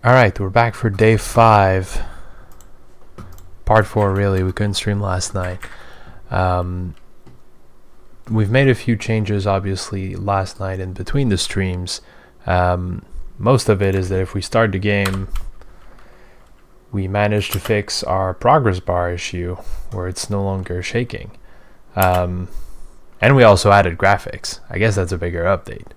Alright, we're back for day 5. Part 4, really. We couldn't stream last night. We've made a few changes, obviously, last night in between the streams. Most of it is that if we start the game, we managed to fix our progress bar issue, where it's no longer shaking. And we also added graphics. I guess that's a bigger update.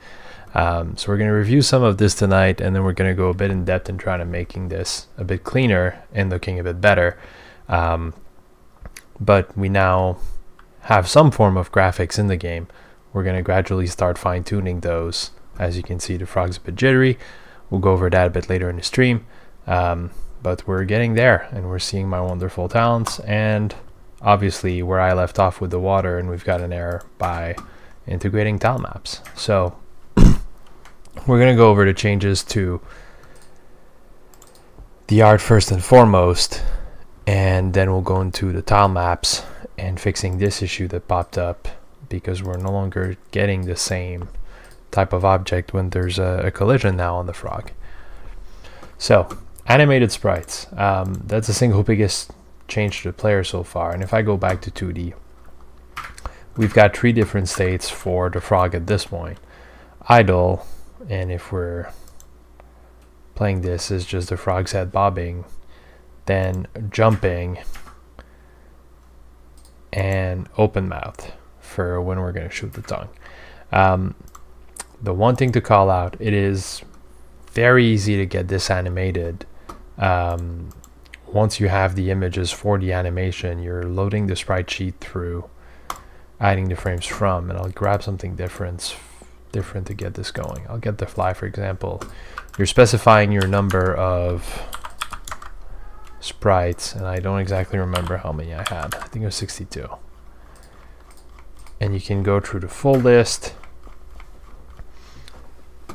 So we're going to review some of this tonight, and then we're going to go a bit in depth in trying to making this a bit cleaner and looking a bit better. But we now have some form of graphics in the game. We're going to gradually start fine-tuning those. As you can see, the frog's a bit jittery. We'll go over that a bit later in the stream. But we're getting there, and we're seeing my wonderful talents, and obviously where I left off with the water, and we've got an error by integrating tile maps. So we're going to go over the changes to the art first and foremost, and then we'll go into the tile maps and fixing this issue that popped up because we're no longer getting the same type of object when there's a collision now on the frog. So, animated sprites. That's the single biggest change to the player so far. And if I go back to 2D, we've got 3 different states for the frog at this point. Idle, and if we're playing this is just the frog's head bobbing, then jumping, and open mouth for when we're going to shoot the tongue. The one thing to call out, it is very easy to get this animated. Once you have the images for the animation, you're loading the sprite sheet through adding the frames from, and I'll grab something different to get this going. I'll get the fly, for example. You're specifying your number of sprites, and I don't exactly remember how many I had. I think it was 62. And you can go through the full list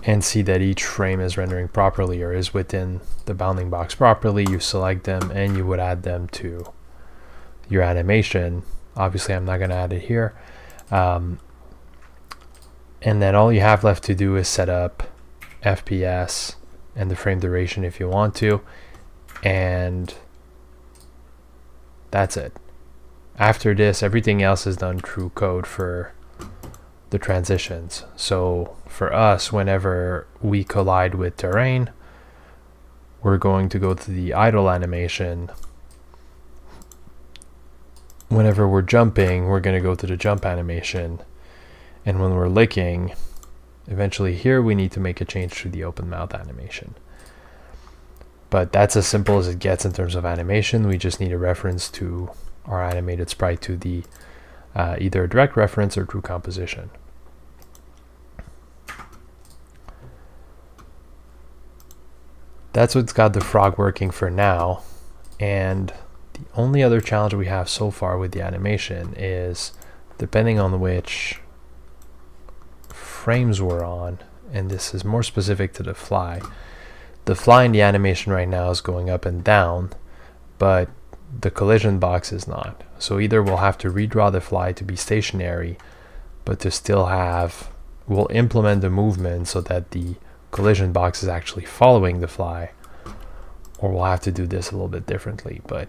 and see that each frame is rendering properly or is within the bounding box properly. You select them and you would add them to your animation. Obviously I'm not going to add it here. And then all you have left to do is set up FPS and the frame duration if you want to, and that's it. After this, everything else is done through code for the transitions. So for us, whenever we collide with terrain, we're going to go to the idle animation. Whenever we're jumping, we're going to go to the jump animation. And when we're licking, eventually here we need to make a change to the open mouth animation. But that's as simple as it gets in terms of animation. We just need a reference to our animated sprite to the either a direct reference or through composition. That's what's got the frog working for now. And the only other challenge we have so far with the animation is, depending on which frames we're on, and this is more specific to the fly in the animation right now is going up and down, but the collision box is not. So either we'll have to redraw the fly to be stationary, but to still have, we'll implement the movement so that the collision box is actually following the fly, or we'll have to do this a little bit differently. But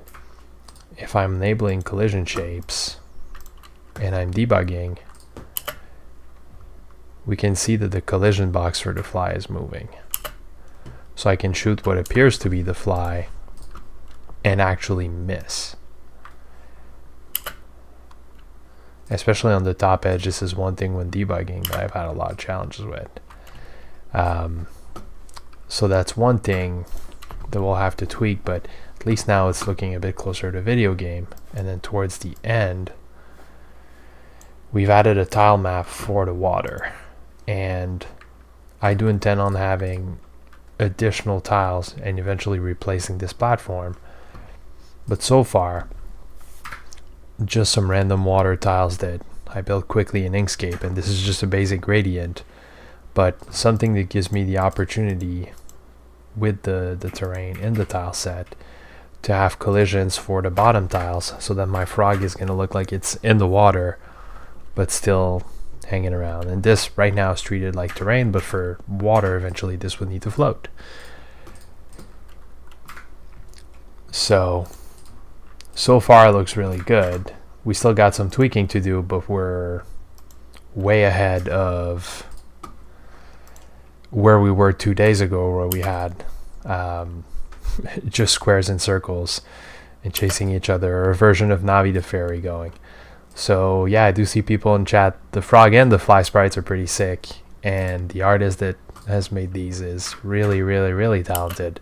if I'm enabling collision shapes and I'm debugging, we can see that the collision box for the fly is moving. So I can shoot what appears to be the fly and actually miss. Especially on the top edge, this is one thing when debugging that I've had a lot of challenges with. So that's one thing that we'll have to tweak, but at least now it's looking a bit closer to video game. And then towards the end, we've added a tile map for the water. And I do intend on having additional tiles and eventually replacing this platform. But so far, just some random water tiles that I built quickly in Inkscape, and this is just a basic gradient, but something that gives me the opportunity with the terrain in the tile set to have collisions for the bottom tiles, so that my frog is going to look like it's in the water but still hanging around. And this right now is treated like terrain, but for water eventually this would need to float. So far it looks really good. We still got some tweaking to do, but we're way ahead of where we were 2 days ago, where we had just squares and circles and chasing each other, or a version of Navi the Fairy going. So yeah, I do see people in chat. The frog and the fly sprites are pretty sick, and the artist that has made these is really, really, really talented,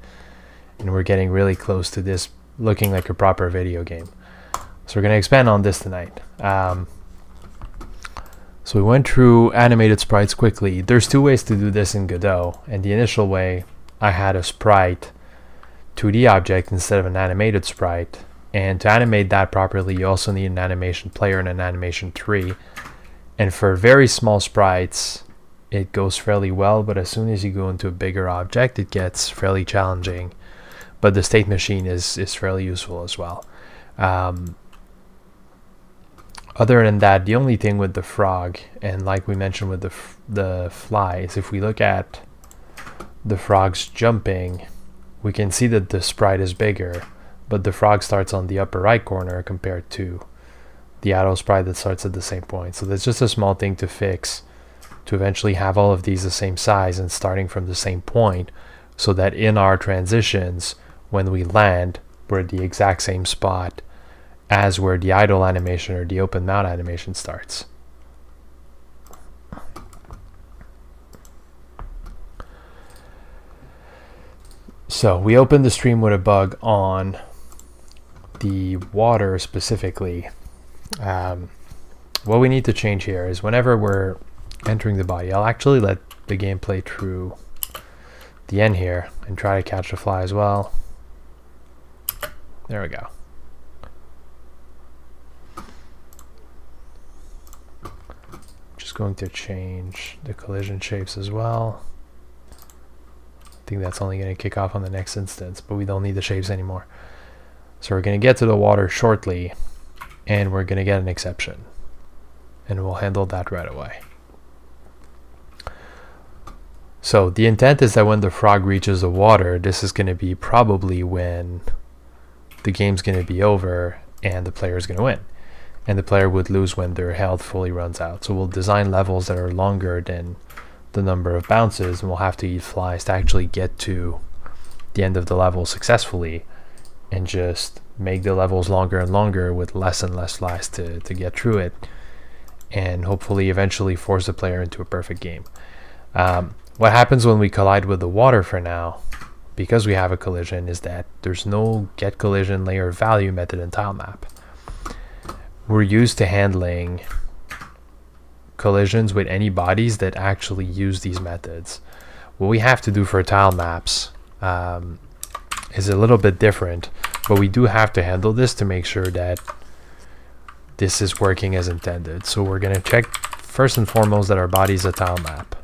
and we're getting really close to this looking like a proper video game. So we're going to expand on this tonight. So we went through animated sprites quickly. There's 2 ways to do this in Godot, and the initial way, I had a sprite 2D object instead of an animated sprite, and to animate that properly you also need an animation player and an animation tree, and for very small sprites it goes fairly well, but as soon as you go into a bigger object it gets fairly challenging. But the state machine is fairly useful as well. Other than that, the only thing with the frog, and like we mentioned with the fly, is if we look at the frog's jumping, we can see that the sprite is bigger, but the frog starts on the upper right corner compared to the arrow sprite that starts at the same point. So that's just a small thing to fix, to eventually have all of these the same size and starting from the same point, so that in our transitions, when we land, we're at the exact same spot as where the idle animation or the open mount animation starts. So we opened the stream with a bug on the water specifically. What we need to change here is whenever we're entering the body, I'll actually let the game play through the end here and try to catch the fly as well. There we go. Just going to change the collision shapes as well. I think that's only going to kick off on the next instance, but we don't need the shapes anymore. So we're going to get to the water shortly, and we're going to get an exception, and we'll handle that right away. So the intent is that when the frog reaches the water, this is going to be probably when the game's going to be over and the player is going to win, and the player would lose when their health fully runs out. So we'll design levels that are longer than the number of bounces, and we'll have to eat flies to actually get to the end of the level successfully, and just make the levels longer and longer with less and less flies to get through it, and hopefully eventually force the player into a perfect game. What happens when we collide with the water for now, because we have a collision, is that there's no get collision layer value method in tilemap. We're used to handling collisions with any bodies that actually use these methods. What we have to do for tile maps is a little bit different, but we do have to handle this to make sure that this is working as intended. So we're going to check first and foremost that our body is a tile map,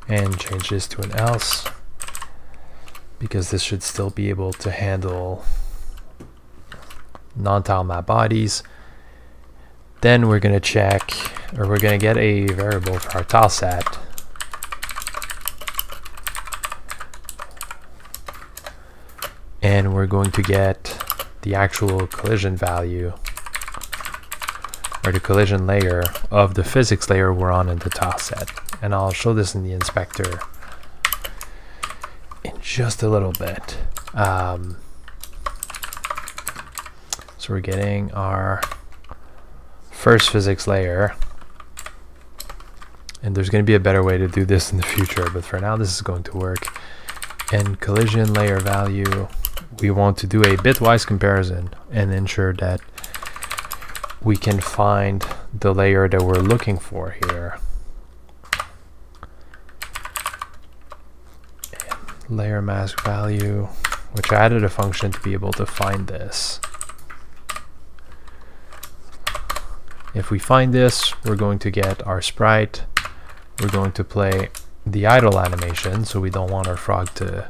and change this to an else, because this should still be able to handle non-tile map bodies. Then we're going to check, or we're going to get a variable for our tile set, and we're going to get the actual collision value, or the collision layer of the physics layer we're on in the tile set. And I'll show this in the inspector in just a little bit. So we're getting our first physics layer, and there's going to be a better way to do this in the future, but for now this is going to work. And collision layer value, we want to do a bitwise comparison and ensure that we can find the layer that we're looking for here. And layer mask value, which I added a function to be able to find this. If we find this, we're going to get our sprite. We're going to play the idle animation, so we don't want our frog to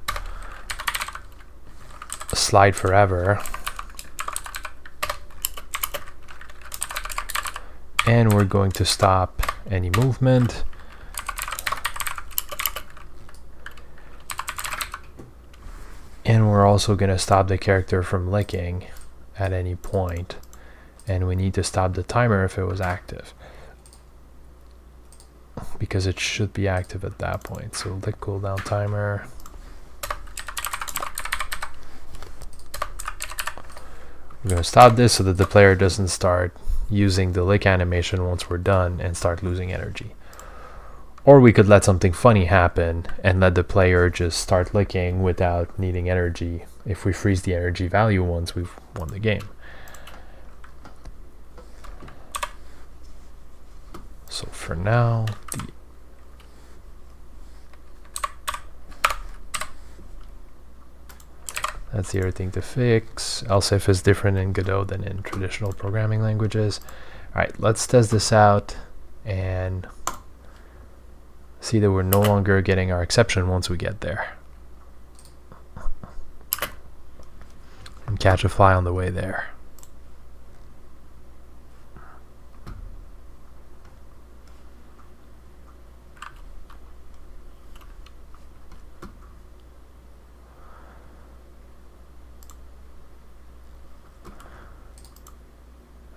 slide forever. And we're going to stop any movement. And we're also going to stop the character from licking at any point. And we need to stop the timer if it was active, because it should be active at that point. So lick cooldown timer. We're going to stop this so that the player doesn't start using the lick animation once we're done and start losing energy. Or we could let something funny happen and let the player just start licking without needing energy. If we freeze the energy value once, we've won the game. So for now, that's the other thing to fix. Else if is different in Godot than in traditional programming languages. All right, let's test this out and see that we're no longer getting our exception once we get there. And catch a fly on the way there.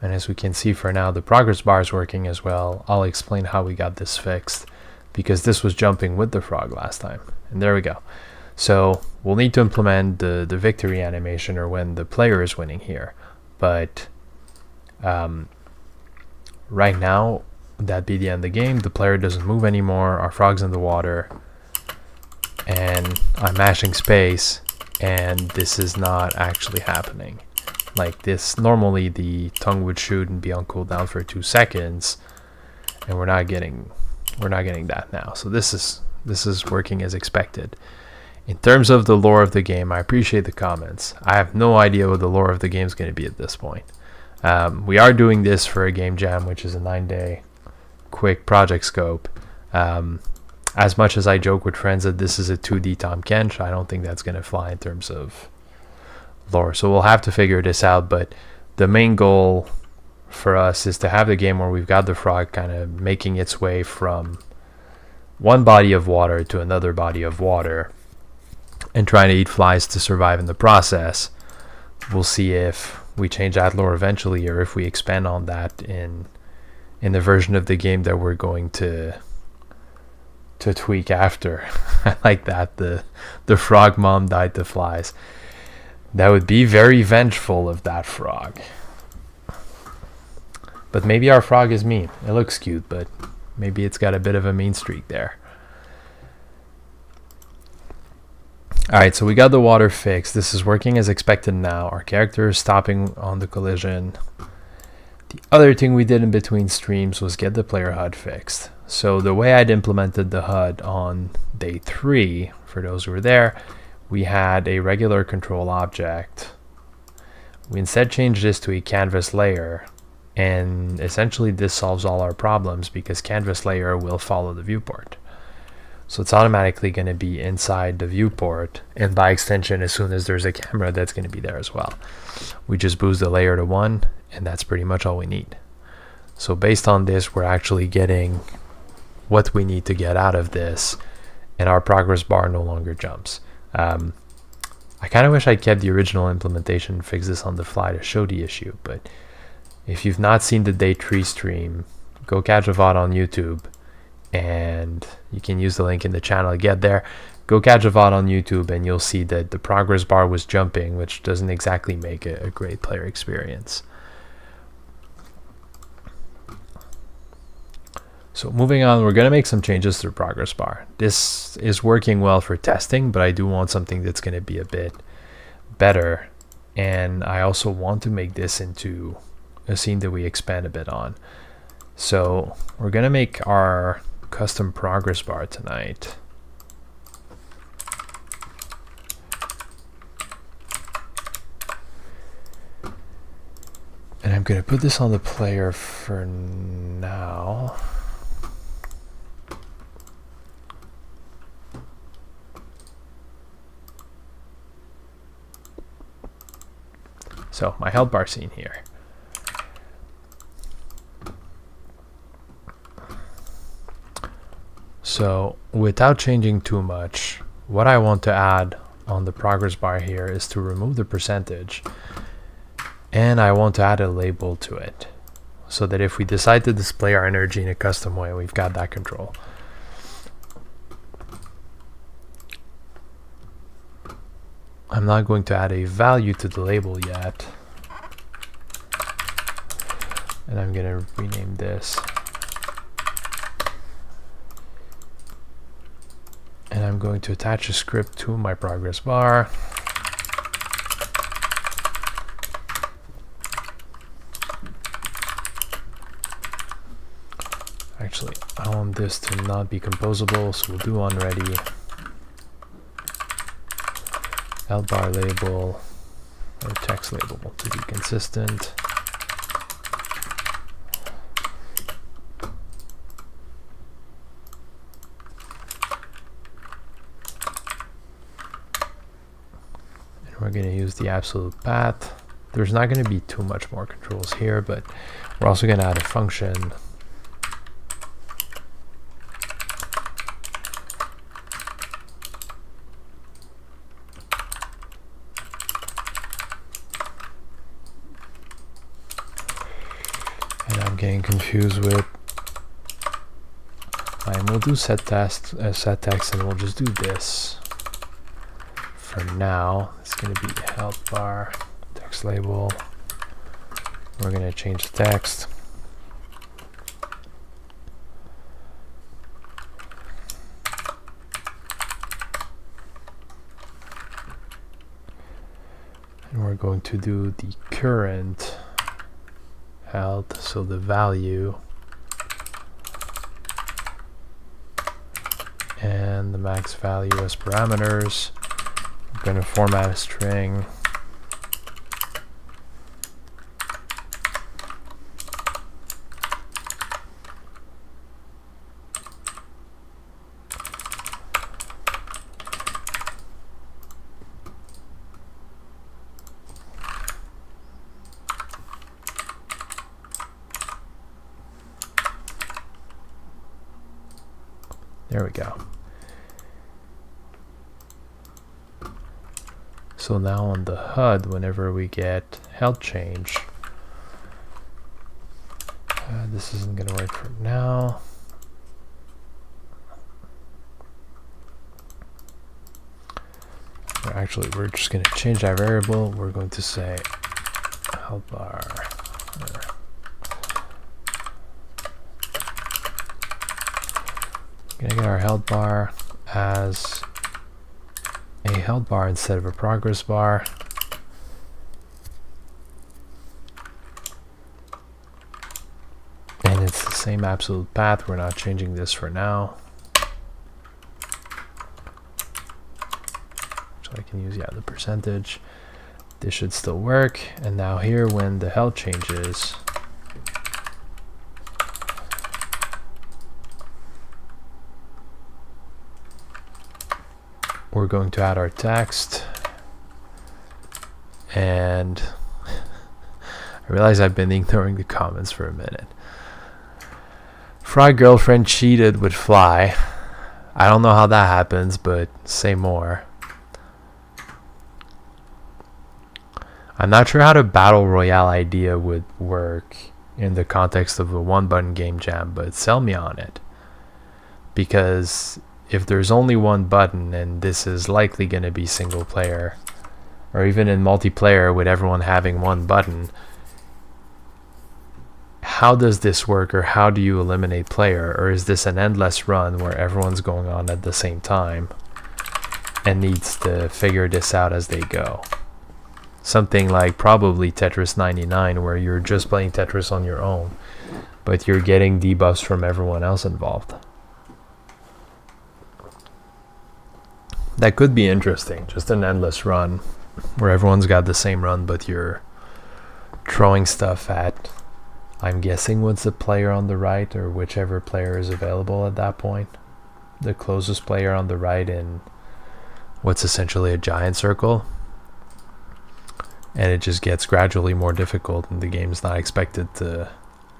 And as we can see for now, the progress bar is working as well. I'll explain how we got this fixed, because this was jumping with the frog last time. And there we go. So we'll need to implement the victory animation, or when the player is winning here. But right now, that'd be the end of the game. The player doesn't move anymore. Our frog's in the water. And I'm mashing space, and this is not actually happening. Like this, normally the tongue would shoot and be on cooldown for 2 seconds, and we're not getting that now. So this is working as expected. In terms of the lore of the game, I appreciate the comments. I have no idea what the lore of the game is going to be at this point. We are doing this for a game jam, which is a 9-day quick project scope. As much as I joke with friends that this is a 2D Tahm Kench, I don't think that's going to fly in terms of lore. So we'll have to figure this out, but the main goal for us is to have the game where we've got the frog kind of making its way from one body of water to another body of water and trying to eat flies to survive in the process. We'll see if we change that lore eventually, or if we expand on that in the version of the game that we're going to tweak after. I like that, the frog mom died to flies. That would be very vengeful of that frog. But maybe our frog is mean. It looks cute, but maybe it's got a bit of a mean streak there. Alright, so we got the water fixed. This is working as expected now. Our character is stopping on the collision. The other thing we did in between streams was get the player HUD fixed. So the way I'd implemented the HUD on day 3, for those who were there, we had a regular control object. We instead changed this to a canvas layer, and essentially this solves all our problems because canvas layer will follow the viewport. So it's automatically going to be inside the viewport, and by extension, as soon as there's a camera, that's going to be there as well. We just boost the layer to 1, and that's pretty much all we need. So based on this, we're actually getting what we need to get out of this, and our progress bar no longer jumps. I kind of wish I kept the original implementation and fixed this on the fly to show the issue, but if you've not seen the day 3 stream, go catch a VOD on YouTube, and you can use the link in the channel to get there. Go catch a VOD on YouTube and you'll see that the progress bar was jumping, which doesn't exactly make it a great player experience. So moving on, we're going to make some changes to the progress bar. This is working well for testing, but I do want something that's going to be a bit better. And I also want to make this into a scene that we expand a bit on. So we're going to make our custom progress bar tonight. And I'm going to put this on the player for now. So my health bar scene here. So without changing too much, what I want to add on the progress bar here is to remove the percentage, and I want to add a label to it so that if we decide to display our energy in a custom way, we've got that control. I'm not going to add a value to the label yet, and I'm going to rename this. And I'm going to attach a script to my progress bar. Actually, I want this to not be composable, so we'll do onReady. Health bar label or text label to be consistent. And we're going to use the absolute path. There's not going to be too much more controls here, but we're also going to add a function. Getting confused with, and we'll do set text, and we'll just do this for now. It's going to be health bar text label. We're going to change the text. And we're going to do the current health, so the value, and the max value as parameters. I'm going to format a string. There we go. So now on the HUD, whenever we get health change, this isn't going to work for now. Actually, we're just going to change that variable. We're going to say health bar. We're going to get our health bar as a health bar instead of a progress bar. And it's the same absolute path. We're not changing this for now. So I can use, yeah, the percentage. This should still work. And now here, when the health changes, we're going to add our text. And I realize I've been ignoring the comments for a minute. Fry girlfriend cheated with fly. I don't know how that happens, but say more. I'm not sure how the battle royale idea would work in the context of a one-button game jam, but sell me on it. Because if there's only one button, and this is likely going to be single player, or even in multiplayer with everyone having one button, how does this work, or how do you eliminate player? Or is this an endless run where everyone's going on at the same time and needs to figure this out as they go? Something like probably Tetris 99, where you're just playing Tetris on your own, but you're getting debuffs from everyone else involved. That could be interesting, just an endless run where everyone's got the same run, but you're throwing stuff at, I'm guessing, what's the player on the right, or whichever player is available at that point. The closest player on the right in what's essentially a giant circle. And it just gets gradually more difficult, and the game's not expected to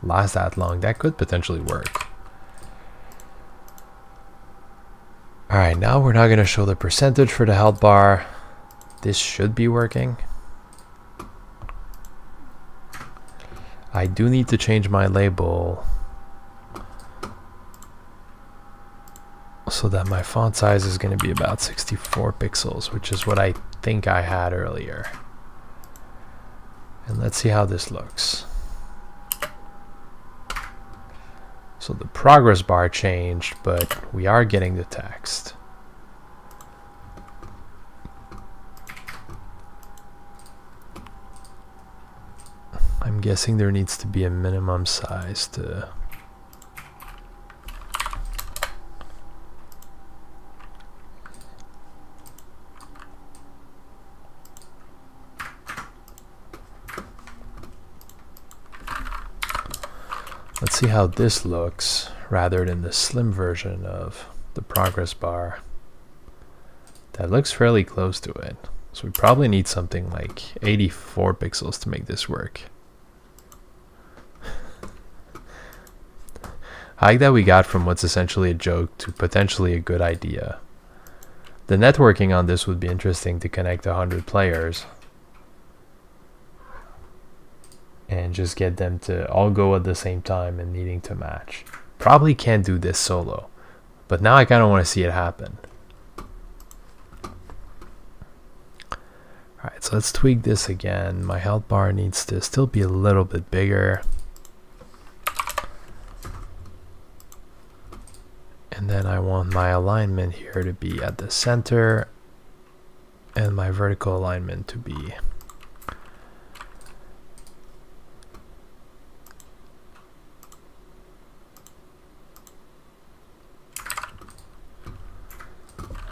last that long. That could potentially work. Alright, now we're not going to show the percentage for the health bar. This should be working. I do need to change my label so that my font size is going to be about 64 pixels, which is what I think I had earlier. And let's see how this looks. So the progress bar changed, but we are getting the text. I'm guessing there needs to be a minimum size to... Let's see how this looks rather than the slim version of the progress bar. That looks fairly close to it. So we probably need something like 84 pixels to make this work. I like that we got from what's essentially a joke to potentially a good idea. The networking on this would be interesting to connect 100 players and just get them to all go at the same time and needing to match. Probably can't do this solo, but now I kind of want to see it happen. Alright, so let's tweak this again. My health bar needs to still be a little bit bigger. And then I want my alignment here to be at the center and my vertical alignment to be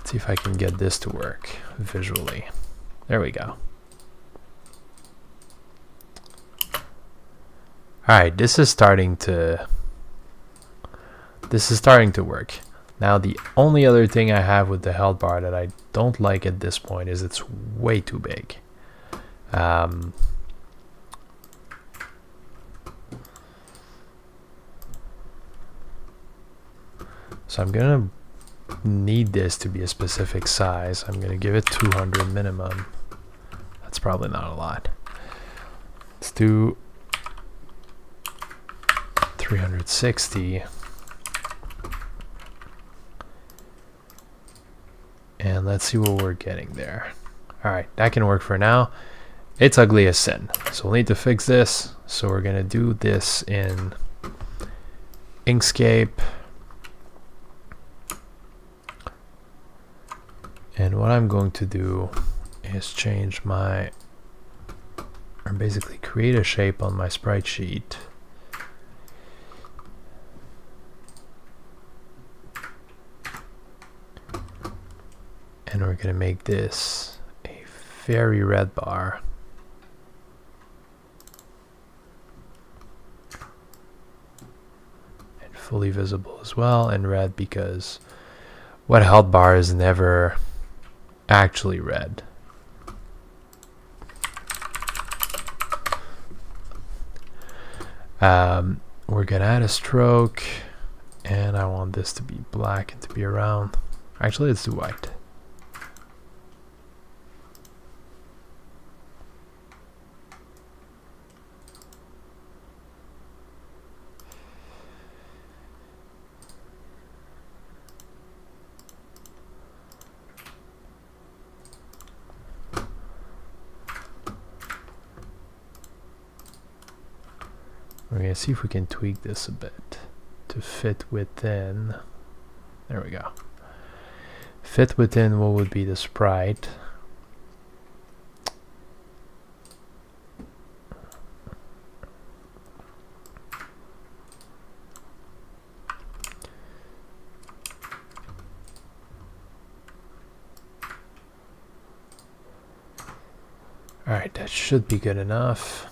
see if I can get this to work visually. There we go. Alright, this is starting to work. Now the only other thing I have with the health bar that I don't like at this point is it's way too big. So I'm gonna need this to be a specific size. I'm gonna give it 200 minimum. That's probably not a lot. Let's do 360. And let's see what we're getting there. Alright, that can work for now. It's ugly as sin, so we'll need to fix this. So we're gonna do this in Inkscape. And what I'm going to do is change my, or basically create a shape on my sprite sheet. And we're going to make this a very red bar. And fully visible as well, and red because what health bar is never actually red. We're gonna add a stroke, and I want this to be black and to be around. Actually, let's do white. We're going to see if we can tweak this a bit to fit within. There we go. Fit within what would be the sprite. Alright, that should be good enough.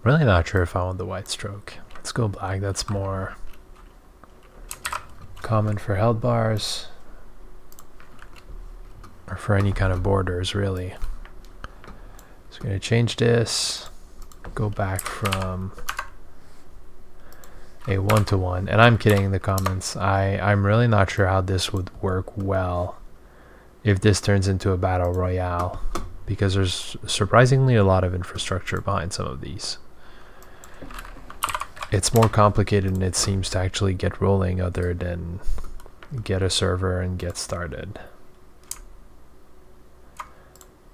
Really not sure if I want the white stroke. Let's go black. That's more common for health bars or for any kind of borders, really. So I'm going to change this, go back from a one-to-one, and I'm kidding in the comments. I'm really not sure how this would work well if this turns into a battle royale, because there's surprisingly a lot of infrastructure behind some of these. It's more complicated than it seems to actually get rolling, other than get a server and get started.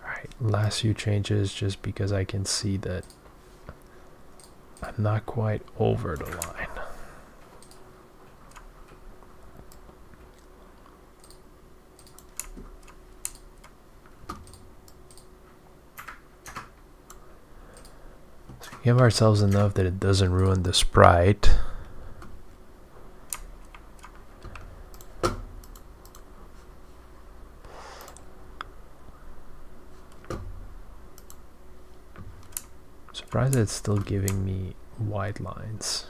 Alright, last few changes just because I can see that I'm not quite over the line. So give ourselves enough that it doesn't ruin the sprite. Surprised that it's still giving me white lines.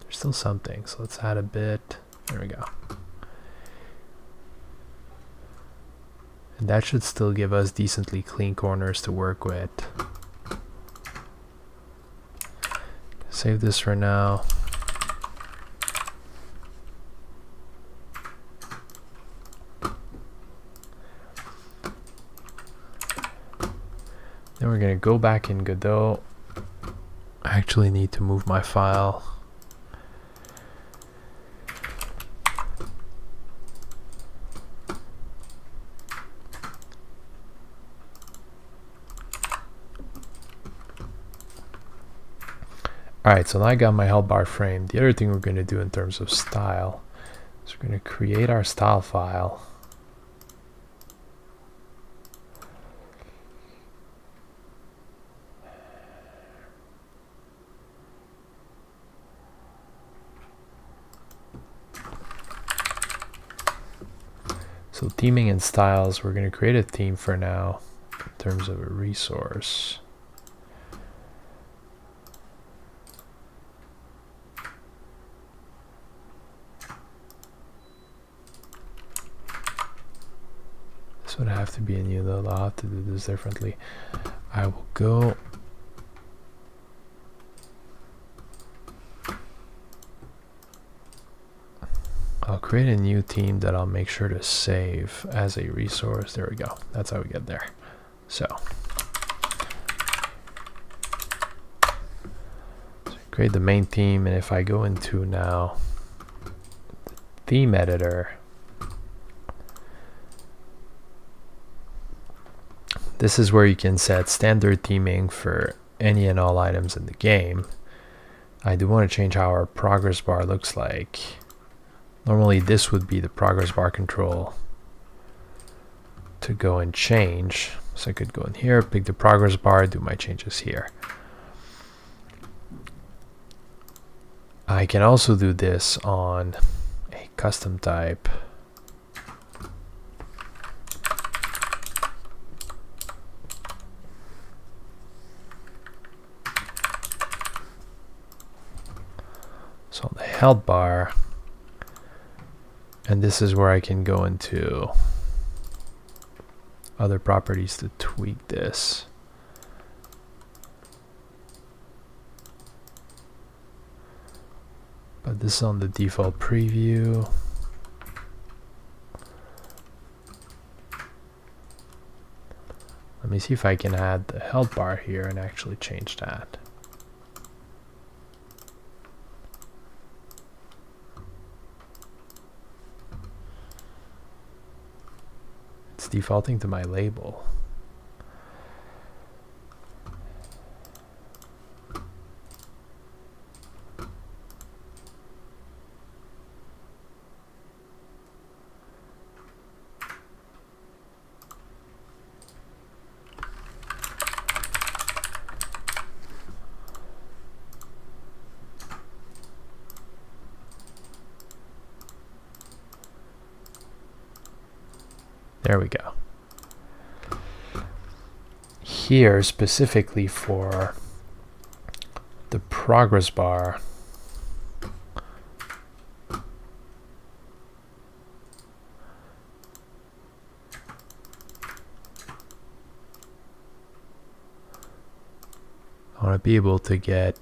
There's still something, so let's add a bit. There we go. And that should still give us decently clean corners to work with. Save this for now. Then we're going to go back in Godot. I actually need to move my file. Alright, so now I got my health bar frame. The other thing we're going to do in terms of style is we're going to create our style file. So theming and styles, we're going to create a theme for now in terms of a resource. This would have to be a new though. I'll have to do this differently. I will go I'll create a new theme that I'll make sure to save as a resource. There we go. That's how we get there. So create the main theme, and if I go into now the theme editor, this is where you can set standard theming for any and all items in the game. I do want to change how our progress bar looks like. Normally this would be the progress bar control to go and change. So I could go in here, pick the progress bar, do my changes here. I can also do this on a custom type. So on the health bar, and this is where I can go into other properties to tweak this. But this is on the default preview. Let me see if I can add the health bar here and actually change that. It's defaulting to my label. There we go. Here, specifically for the progress bar, I want to be able to get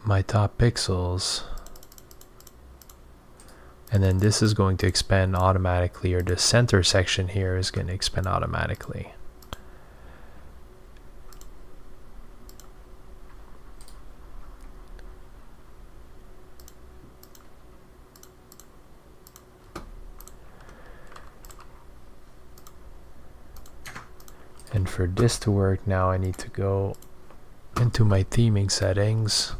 my top pixels, and then this is going to expand automatically, or the center section here is going to expand automatically. And for this to work now, I need to go into my theming settings.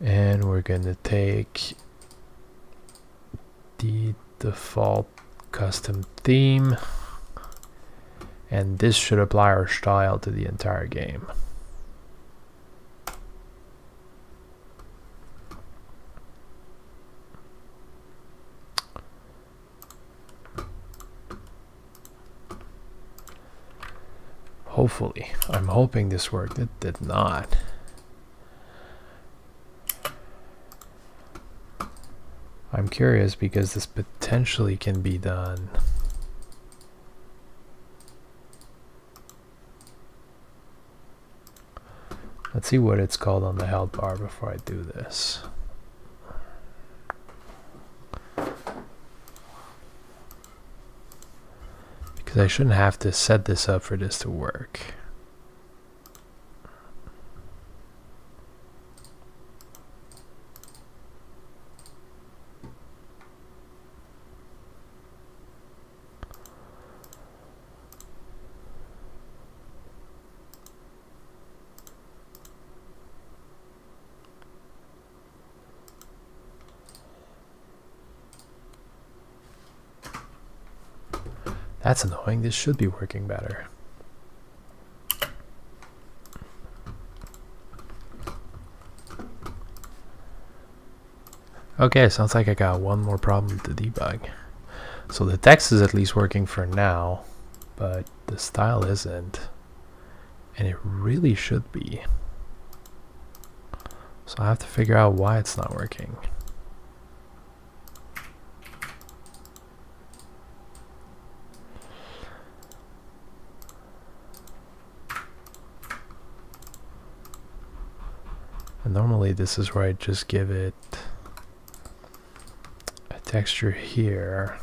And we're going to take the default custom theme, and this should apply our style to the entire game. Hopefully. I'm hoping this worked. It did not. I'm curious because this potentially can be done. Let's see what it's called on the health bar before I do this. Because I shouldn't have to set this up for this to work. That's annoying. This should be working better. Okay, sounds like I got one more problem to debug. So the text is at least working for now, but the style isn't. And it really should be. So I have to figure out why it's not working. And normally this is where I just give it a texture here.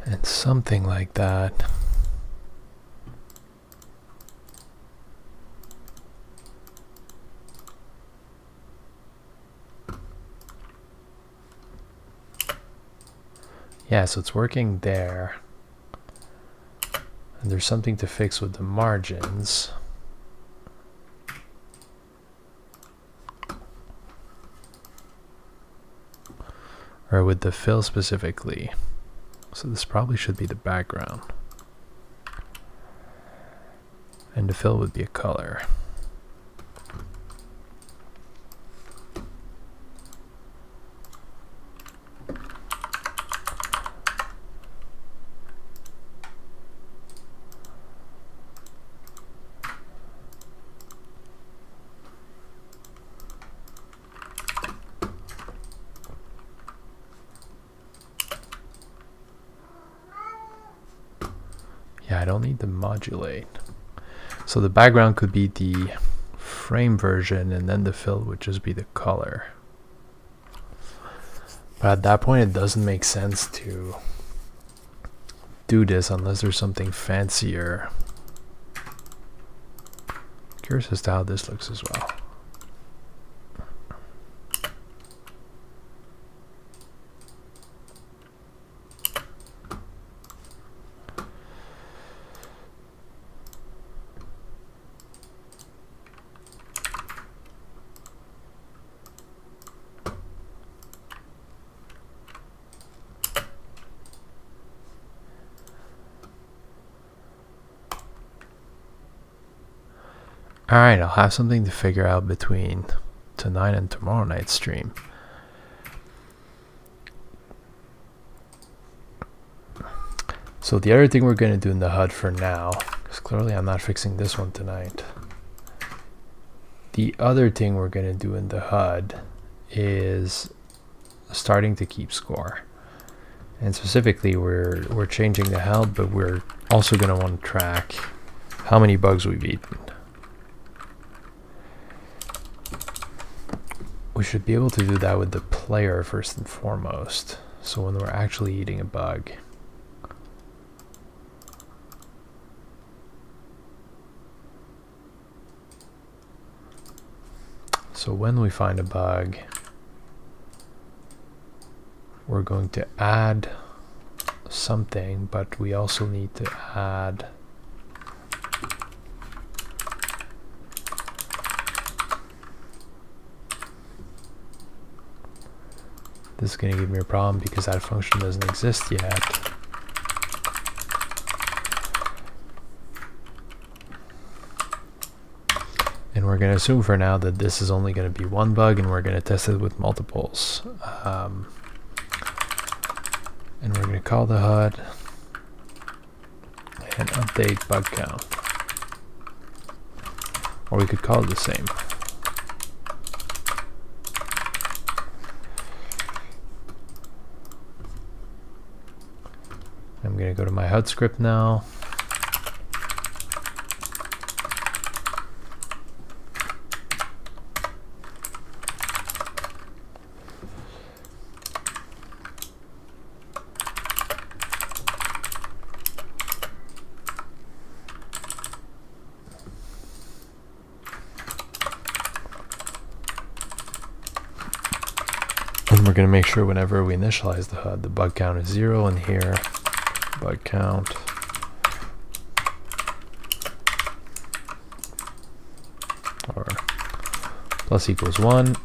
And something like that. Yeah, so it's working there. And there's something to fix with the margins. Or with the fill specifically. So this probably should be the background. And the fill would be a color. Yeah, I don't need to modulate. So the background could be the frame version, and then the fill would just be the color. But at that point, it doesn't make sense to do this unless there's something fancier. Curious as to how this looks as well. Alright, I'll have something to figure out between tonight and tomorrow night's stream. So the other thing we're going to do in the HUD for now, because clearly I'm not fixing this one tonight. The other thing we're going to do in the HUD is starting to keep score. And specifically, we're changing the health, but we're also going to want to track how many bugs we've eaten. We should be able to do that with the player first and foremost. So when we're actually eating a bug. So when we find a bug, we're going to add something, but we also need to add this is going to give me a problem because that function doesn't exist yet. And we're going to assume for now that this is only going to be one bug, and we're going to test it with multiples. And we're going to call the HUD and update bug count. Or we could call it the same. I'm going to go to my HUD script now. And we're going to make sure whenever we initialize the HUD, the bug count is 0, and here, bug count or plus equals 1.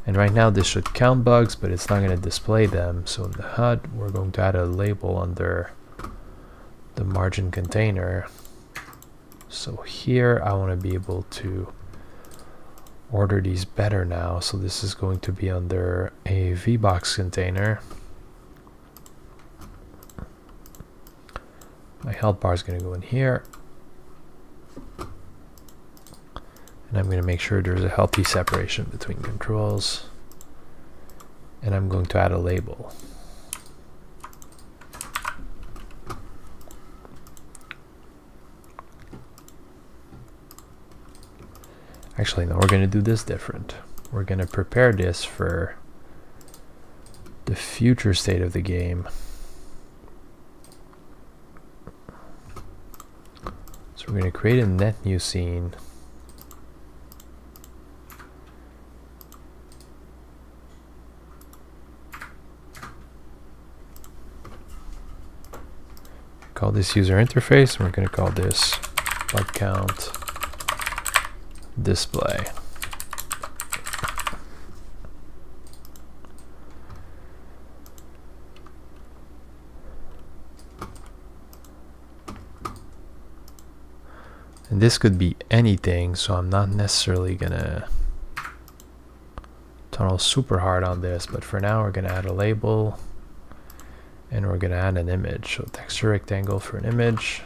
And right now this should count bugs, but it's not going to display them. So in the HUD, we're going to add a label under the margin container. So here I want to be able to order these better now. So this is going to be under a VBox container. My health bar is going to go in here. And I'm going to make sure there's a healthy separation between controls. And I'm going to add a label. Actually, no, we're going to do this different. We're going to prepare this for the future state of the game. So we're going to create a net new scene. Call this user interface, and we're going to call this bug count display. And this could be anything, so I'm not necessarily gonna tunnel super hard on this, but for now we're gonna add a label and we're gonna add an image. So texture rectangle for an image.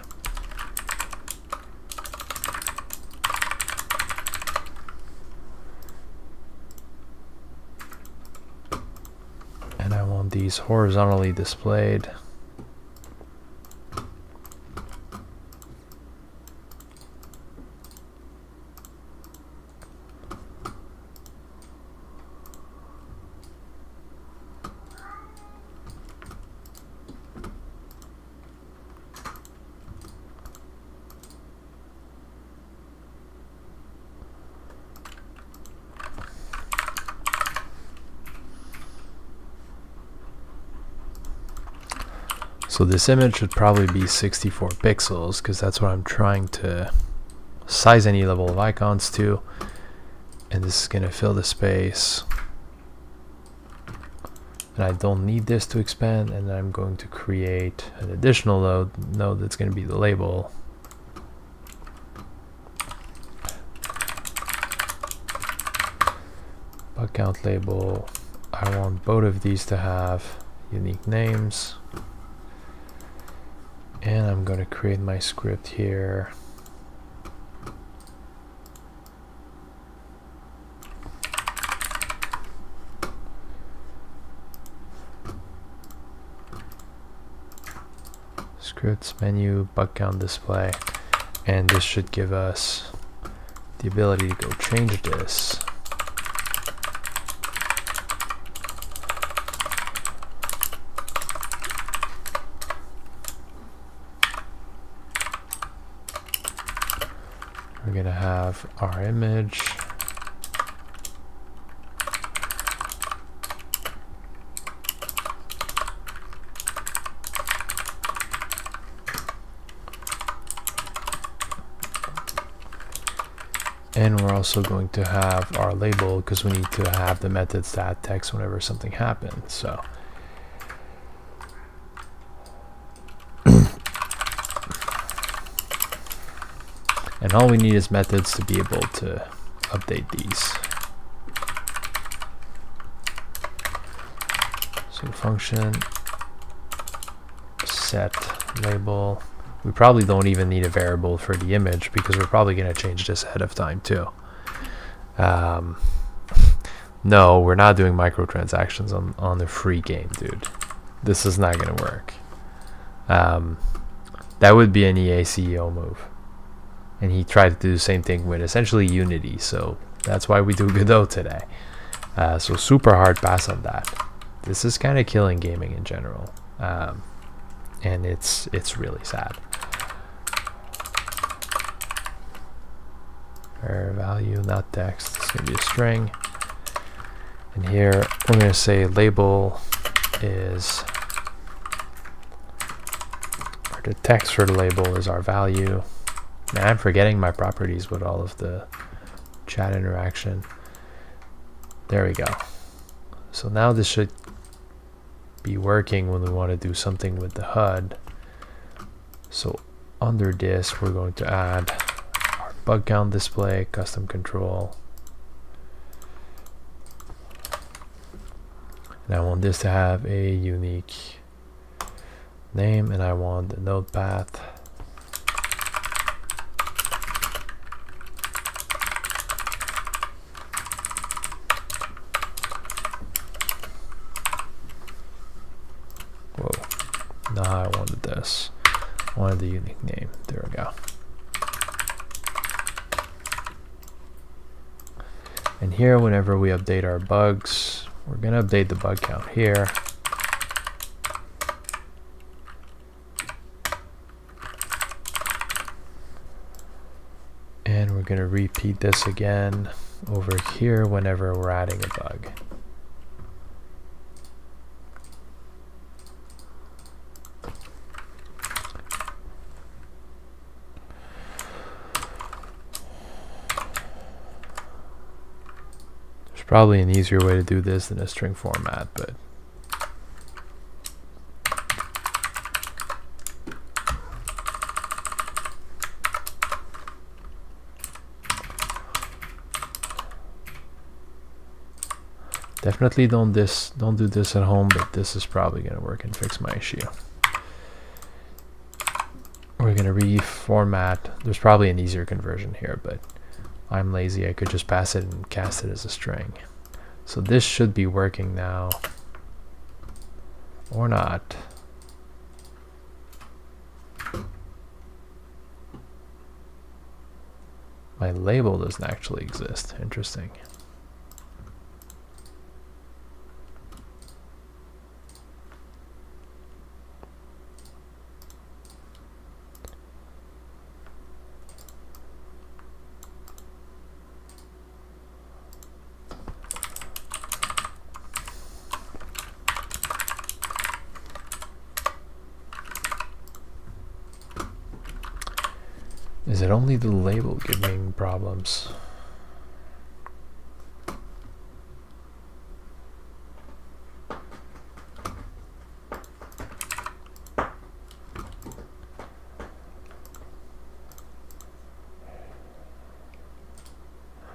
And I want these horizontally displayed. So this image should probably be 64 pixels because that's what I'm trying to size any level of icons to. And this is going to fill the space. And I don't need this to expand, and I'm going to create an additional node that's going to be the label. Bug count label. I want both of these to have unique names. And I'm going to create my script here. Scripts menu, bug count display, and this should give us the ability to go change this. We're going to have our image. And we're also going to have our label because we need to have the methods to add text whenever something happens. So and all we need is methods to be able to update these. So function set label. We probably don't even need a variable for the image because we're probably going to change this ahead of time too. No, we're not doing microtransactions on the free game, dude. This is not going to work. That would be an EA CEO move. And he tried to do the same thing with essentially Unity, so that's why we do Godot today. So super hard pass on that. This is kind of killing gaming in general, and it's really sad. Var value, not text. It's gonna be a string. And here we're gonna say label is, or the text for the label is our value. Now I'm forgetting my properties with all of the chat interaction. There we go. So now this should be working when we want to do something with the HUD. So under this, we're going to add our bug count display, custom control. And I want this to have a unique name, and I want the node path. Not how I wanted this. I wanted the unique name. There we go. And here, whenever we update our bugs, we're going to update the bug count here. And we're going to repeat this again over here whenever we're adding a bug. Probably an easier way to do this than a string format, but definitely don't do this at home, but this is probably going to work and fix my issue. We're going to reformat. There's probably an easier conversion here, but I'm lazy. I could just pass it and cast it as a string. So this should be working now, or not. My label doesn't actually exist. Interesting. Is it only the label giving problems?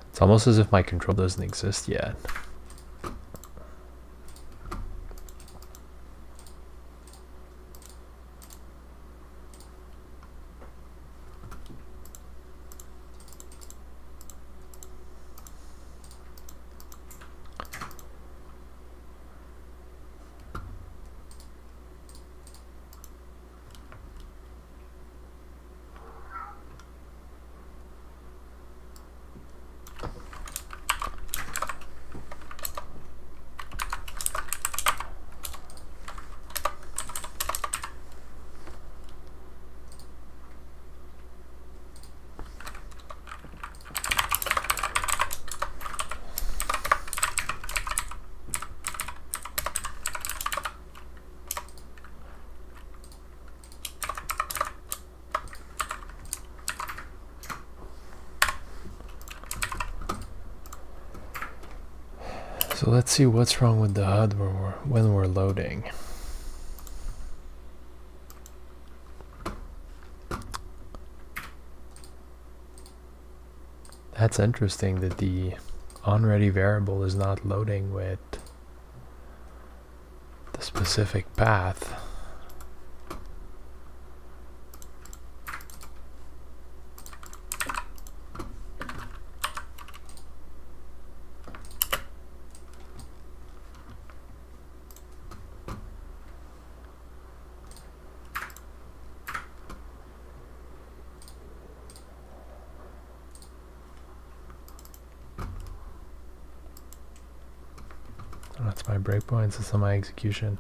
It's almost as if my control doesn't exist yet. So let's see what's wrong with the HUD when we're loading. That's interesting that the onReady variable is not loading with the specific path. That's my breakpoints, that's on my execution.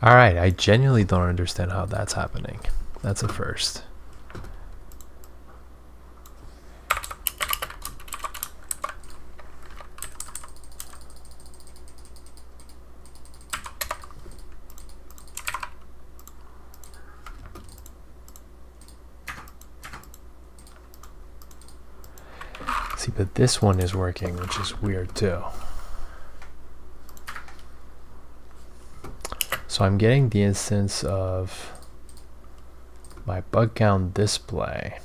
Alright, I genuinely don't understand how that's happening. That's a first. See, but this one is working, which is weird too. So I'm getting the instance of my bug count display,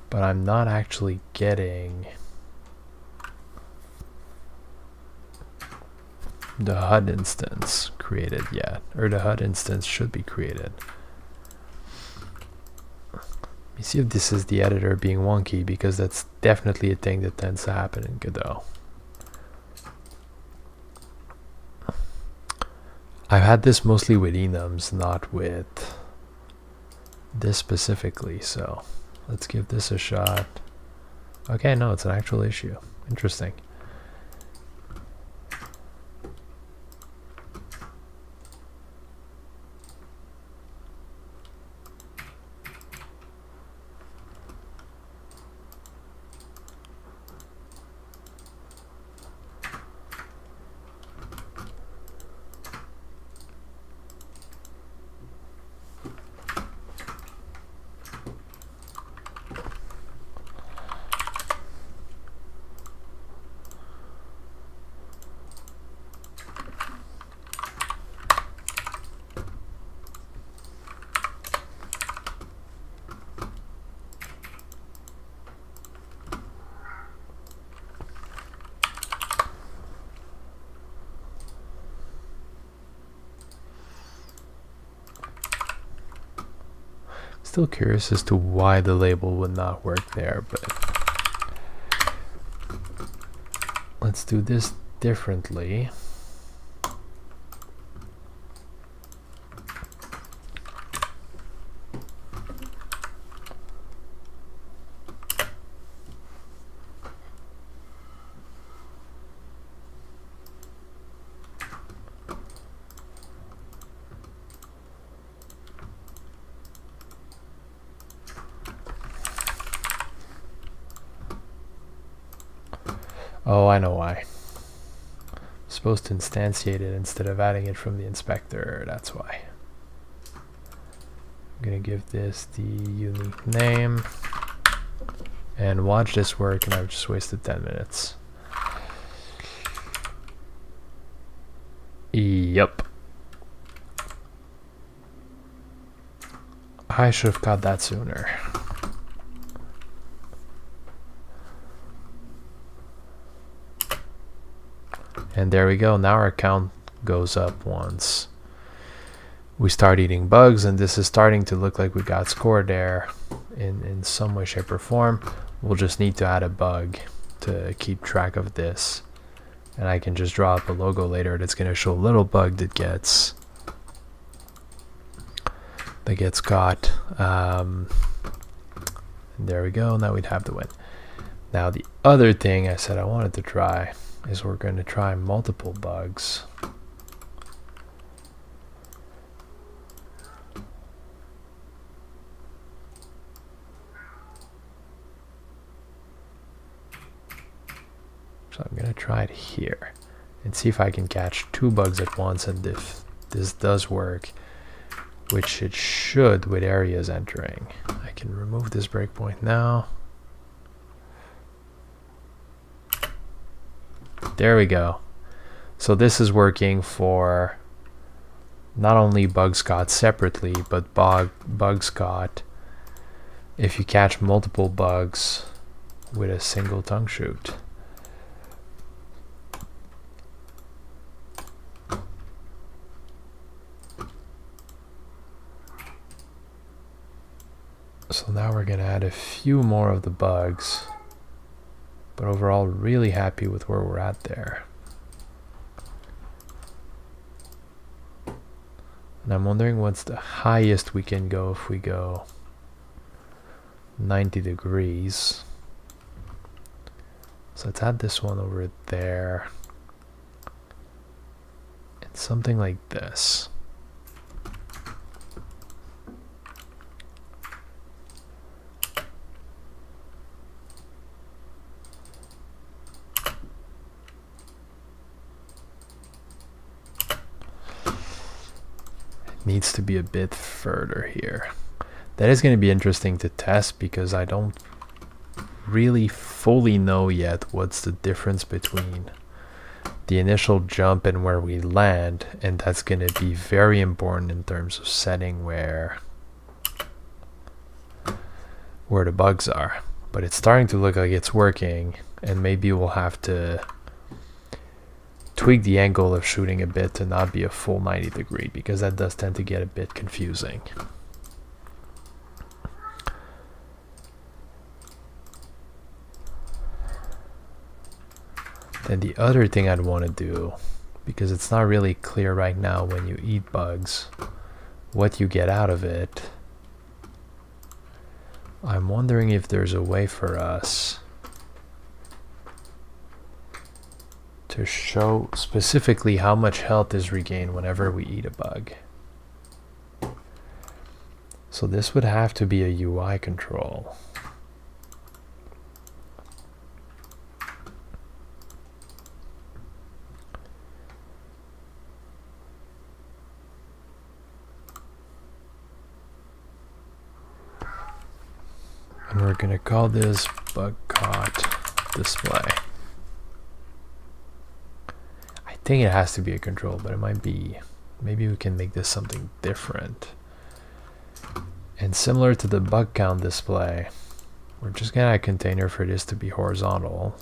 but I'm not actually getting the HUD instance created yet, or the HUD instance should be created. Let me see if this is the editor being wonky, because that's definitely a thing that tends to happen in Godot. I've had this mostly with enums, not with this specifically, so let's give this a shot. Okay, no, it's an actual issue. Interesting. Still curious as to why the label would not work there, but let's do this differently. Oh, I know why. Supposed to instantiate it instead of adding it from the inspector, that's why. I'm gonna give this the unique name and watch this work, and I've just wasted 10 minutes. Yep. I should have caught that sooner. And there we go. Now our count goes up once we start eating bugs, and this is starting to look like we got scored there in some way, shape, or form. We'll just need to add a bug to keep track of this, and I can just draw up a logo later that's going to show a little bug that gets caught. And there we go. Now we'd have the win. Now the other thing I said I wanted to try is we're going to try multiple bugs. try it here and see if I can catch 2 bugs at once, and if this does work, which it should with areas entering. I can remove this breakpoint now. There we go. So this is working for not only bugs caught separately, but bugs caught if you catch multiple bugs with a single tongue shoot. So now we're going to add a few more of the bugs, but overall really happy with where we're at there. And I'm wondering what's the highest we can go if we go 90 degrees. So let's add this one over there. And something like this. Needs to be a bit further here. That is going to be interesting to test because I don't really fully know yet what's the difference between the initial jump and where we land, and that's going to be very important in terms of setting where the bugs are. But it's starting to look like it's working, and maybe we'll have to tweak the angle of shooting a bit to not be a full 90 degree, because that does tend to get a bit confusing. Then the other thing I'd want to do, because it's not really clear right now when you eat bugs what you get out of it, I'm wondering if there's a way for us to show specifically how much health is regained whenever we eat a bug. So this would have to be a UI control. And we're going to call this bug caught display. I think it has to be a control, but it might be, maybe we can make this something different. And similar to the bug count display, we're just going to add a container for this to be horizontal.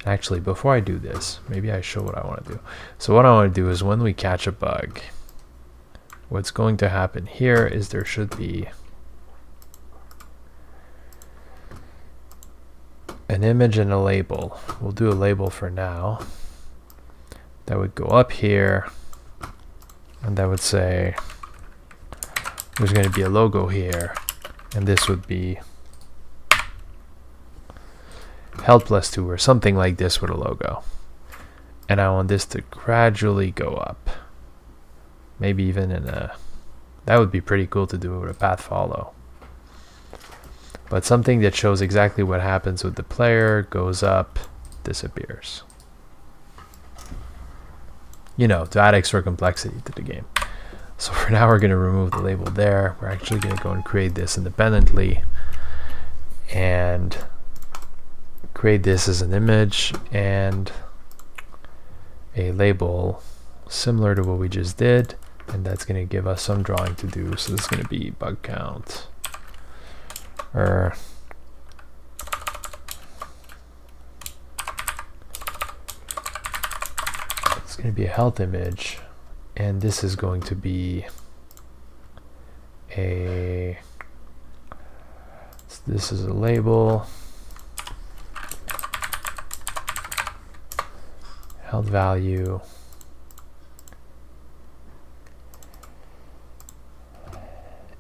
Actually, before I do this, maybe I show what I want to do. So what I want to do is when we catch a bug, what's going to happen here is there should be an image and a label. We'll do a label for now. That would go up here, and that would say there's going to be a logo here, and this would be health +2 or something like this with a logo. And I want this to gradually go up. Maybe even in a, that would be pretty cool to do with a path follow. But something that shows exactly what happens with the player, goes up, disappears. You know, to add extra complexity to the game. So for now we're going to remove the label there. We're actually going to go and create this independently and create this as an image and a label similar to what we just did, and that's going to give us some drawing to do. So this is going to be bug count, or it's going to be a health image, and this is going to be a, so this is a label, health value,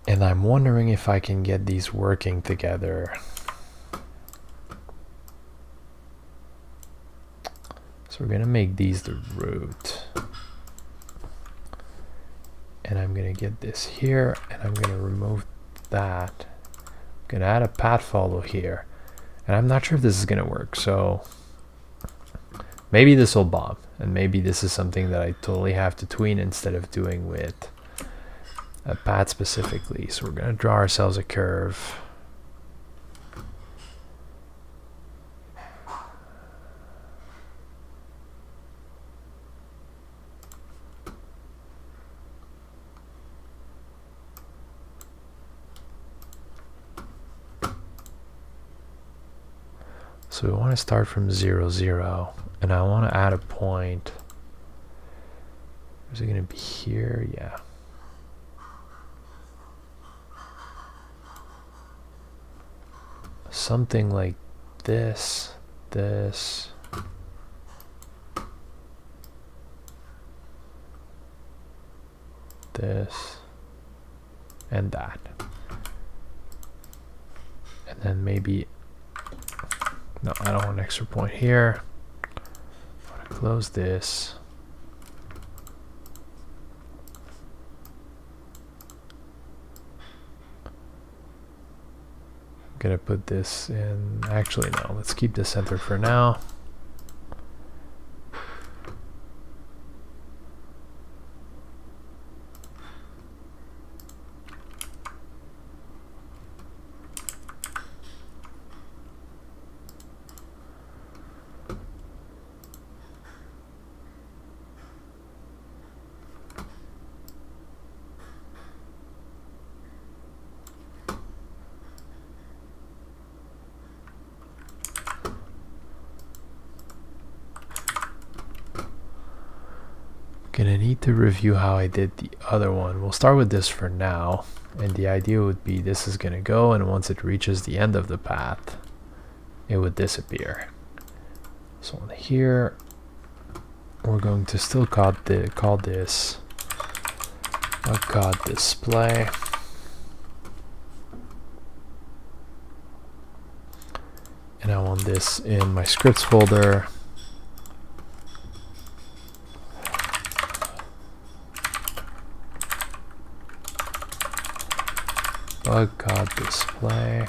and I'm wondering if I can get these working together. So we're going to make these the root, and I'm going to get this here, and I'm going to remove that Gonna add a path follow here. And I'm not sure if this is gonna work, so maybe this will bomb. And maybe this is something that I totally have to tween instead of doing with a path specifically. So we're gonna draw ourselves a curve. So we want to start from 0, 0, and I want to add a point. Is it going to be here? Yeah. Something like this, this, this, and that. And then maybe, no, I don't want an extra point here. I want to close this. I'm gonna put this in, actually no, let's keep this centered for now. Gonna need to review how I did the other one. We'll start with this for now, and the idea would be this is gonna go, and once it reaches the end of the path, it would disappear. So on here, we're going to still call this display. And I want this in my scripts folder. Bug display.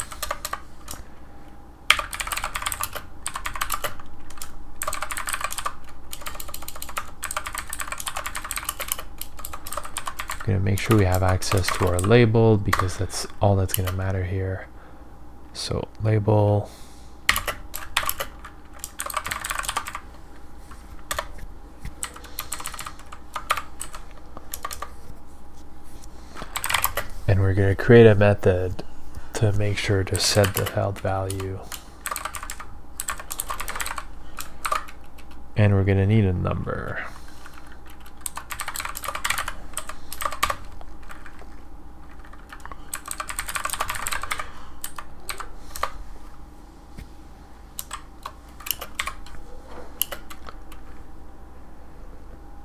Going to make sure we have access to our label because that's all that's going to matter here. So label. And we're going to create a method to make sure to set the held value. And we're going to need a number.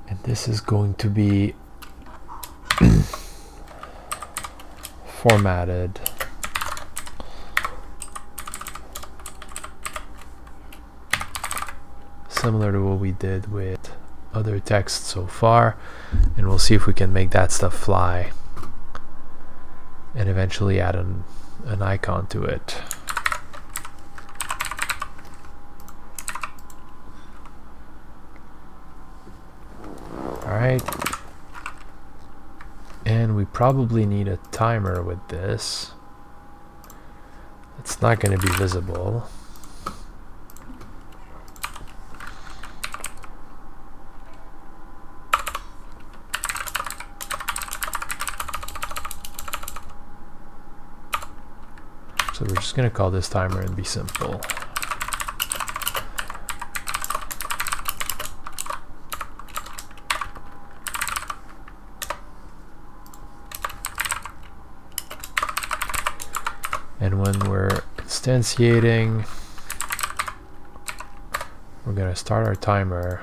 And this is going to be formatted similar to what we did with other text so far, and we'll see if we can make that stuff fly and eventually add an icon to it. Alright. And we probably need a timer with this. It's not going to be visible. So we're just going to call this timer and be simple. And when we're instantiating, we're going to start our timer.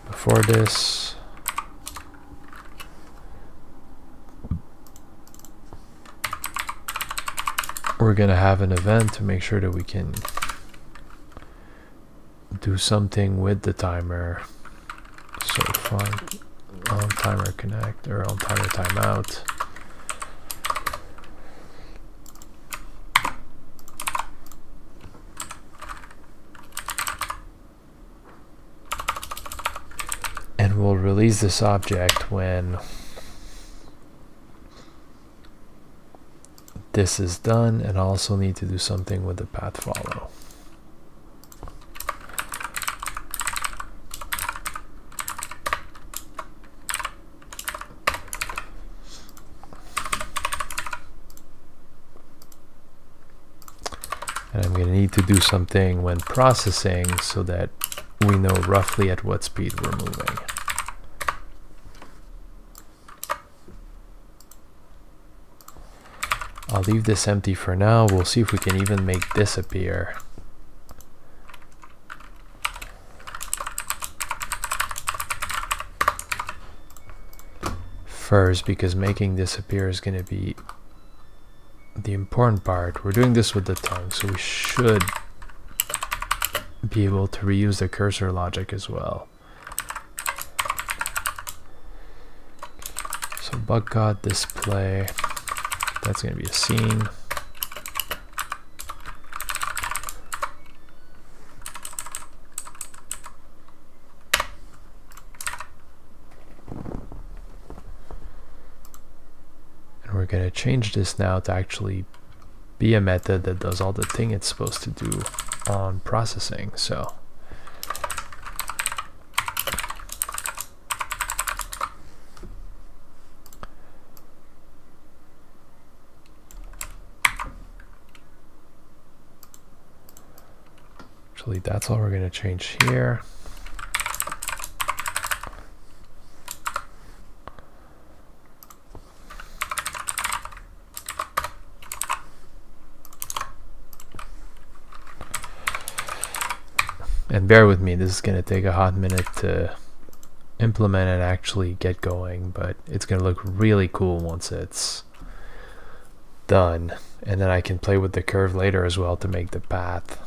Before this, we're going to have an event to make sure that we can do something with the timer. So find on timer connect or on timer timeout. we'll release this object when this is done, and I also need to do something with the path follow. And I'm going to need to do something when processing so that we know roughly at what speed we're moving. I'll leave this empty for now. We'll see if we can even make this appear. First, because making this appear is going to be the important part. We're doing this with the tongue, so we should be able to reuse the cursor logic as well. So bug.got display, that's going to be a scene. And we're going to change this now to actually be a method that does all the thing it's supposed to do on processing. So actually that's all we're going to change here. And bear with me, this is going to take a hot minute to implement and actually get going, but it's going to look really cool once it's done. And then I can play with the curve later as well to make the path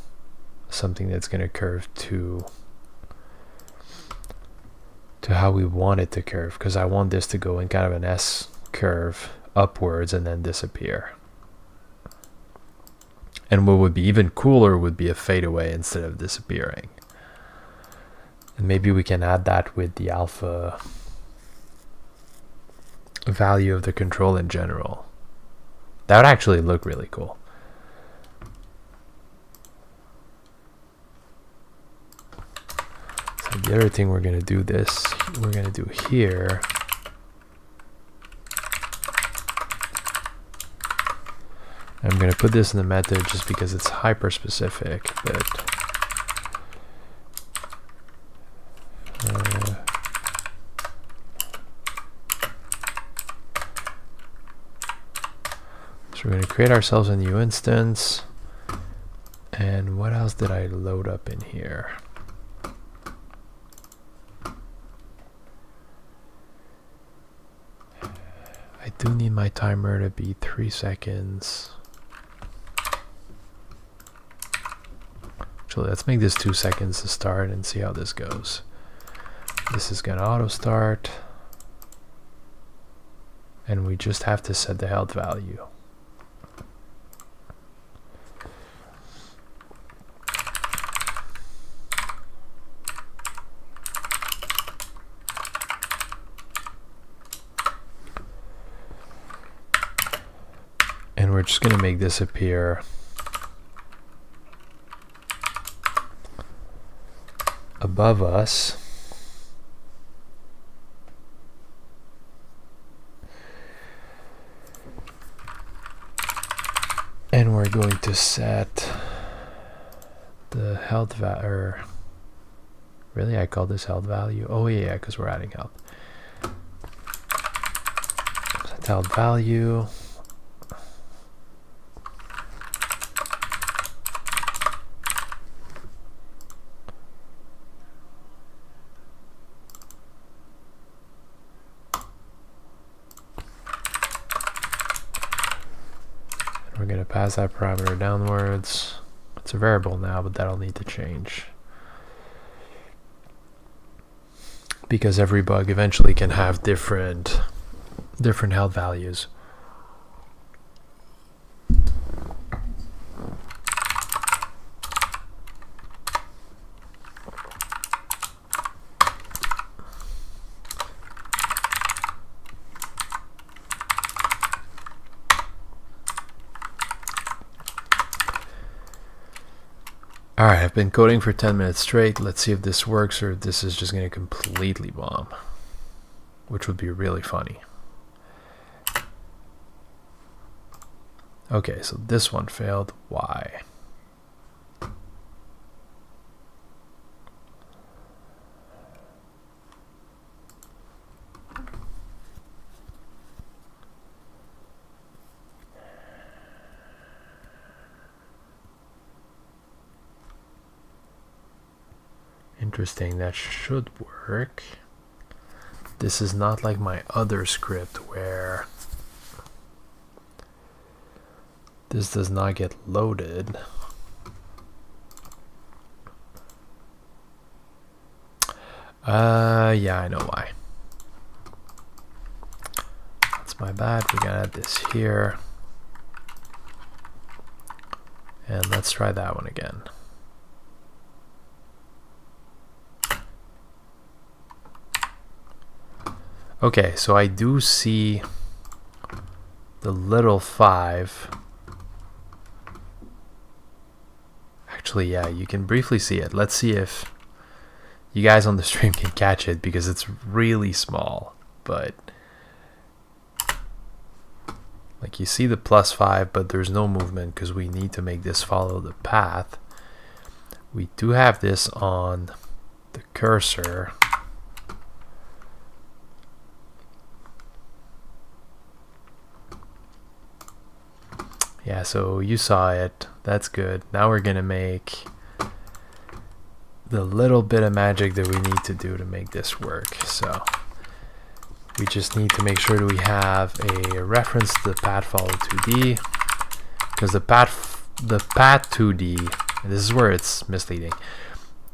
something that's going to curve to how we want it to curve, because I want this to go in kind of an S curve upwards and then disappear. And what would be even cooler would be a fadeaway instead of disappearing. And maybe we can add that with the alpha value of the control in general. That would actually look really cool. So the other thing we're going to do here. I'm going to put this in the method just because it's hyper specific, but so we're going to create ourselves a new instance. And what else did I load up in here? I do need my timer to be 3 seconds. Actually, let's make this 2 seconds to start and see how this goes. This is gonna auto start, and we just have to set the health value. And we're just gonna make this appear above us. And we're going to set the health value, really I call this health value. Oh yeah, because we're adding health. Set health value. We're going to pass that parameter downwards. It's a variable now, but that'll need to change. Because every bug eventually can have different health values. Alright, I've been coding for 10 minutes straight. Let's see if this works or if this is just going to completely bomb. Which would be really funny. Okay, so this one failed. Why? Interesting, that should work. This is not like my other script where this does not get loaded. Yeah, I know why. That's my bad. We gotta add this here. And let's try that one again. Okay, so I do see the little 5. Actually, yeah, you can briefly see it. Let's see if you guys on the stream can catch it because it's really small. But like you see the +5, but there's no movement because we need to make this follow the path. We do have this on the cursor. Yeah, so you saw it. That's good. Now we're gonna make the little bit of magic that we need to do to make this work. So we just need to make sure that we have a reference to the path follow 2D, because the path 2D, and this is where it's misleading.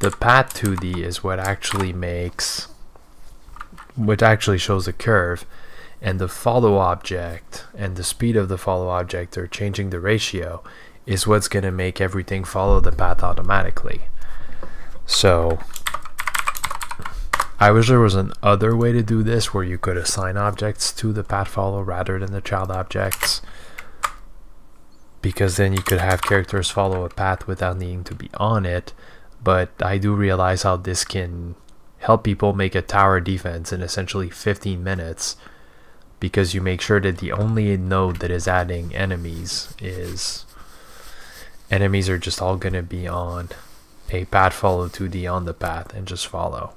The path 2D is what actually shows the curve. And the follow object and the speed of the follow object, or changing the ratio, is what's going to make everything follow the path automatically. So I wish there was another way to do this where you could assign objects to the path follow rather than the child objects, because then you could have characters follow a path without needing to be on it. But I do realize how this can help people make a tower defense in essentially 15 minutes, because you make sure that the only node that is adding enemies are just all going to be on a path follow 2D on the path and just follow.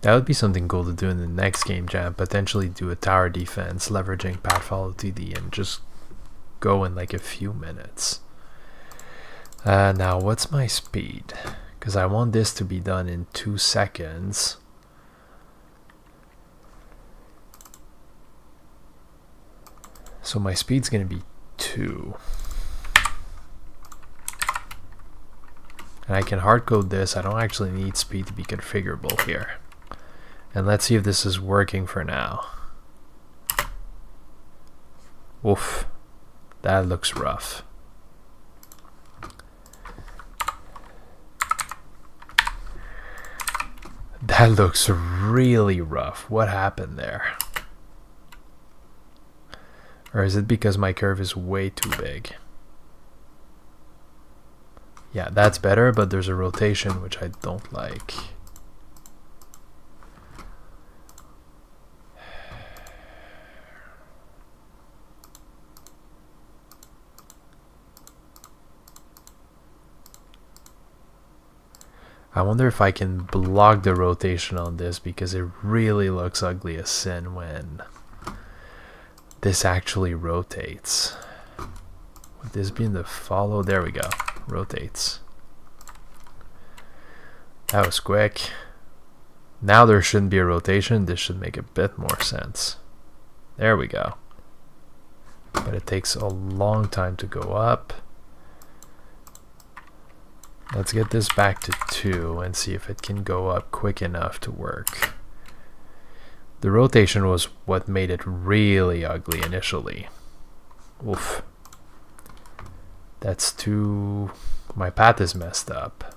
That would be something cool to do in the next game jam, potentially do a tower defense leveraging path follow 2D and just go in like a few minutes. Now what's my speed? Because I want this to be done in 2 seconds. So my speed's going to be 2. And I can hard code this. I don't actually need speed to be configurable here. And let's see if this is working for now. Oof, that looks rough. That looks really rough. What happened there? Or is it because my curve is way too big? Yeah, that's better, but there's a rotation which I don't like. I wonder if I can block the rotation on this, because it really looks ugly as sin when this actually rotates. Would this be in the follow? There we go. Rotates. That was quick. Now there shouldn't be a rotation. This should make a bit more sense. There we go. But it takes a long time to go up. Let's get this back to 2 and see if it can go up quick enough to work. The rotation was what made it really ugly initially. Oof. That's too... My path is messed up.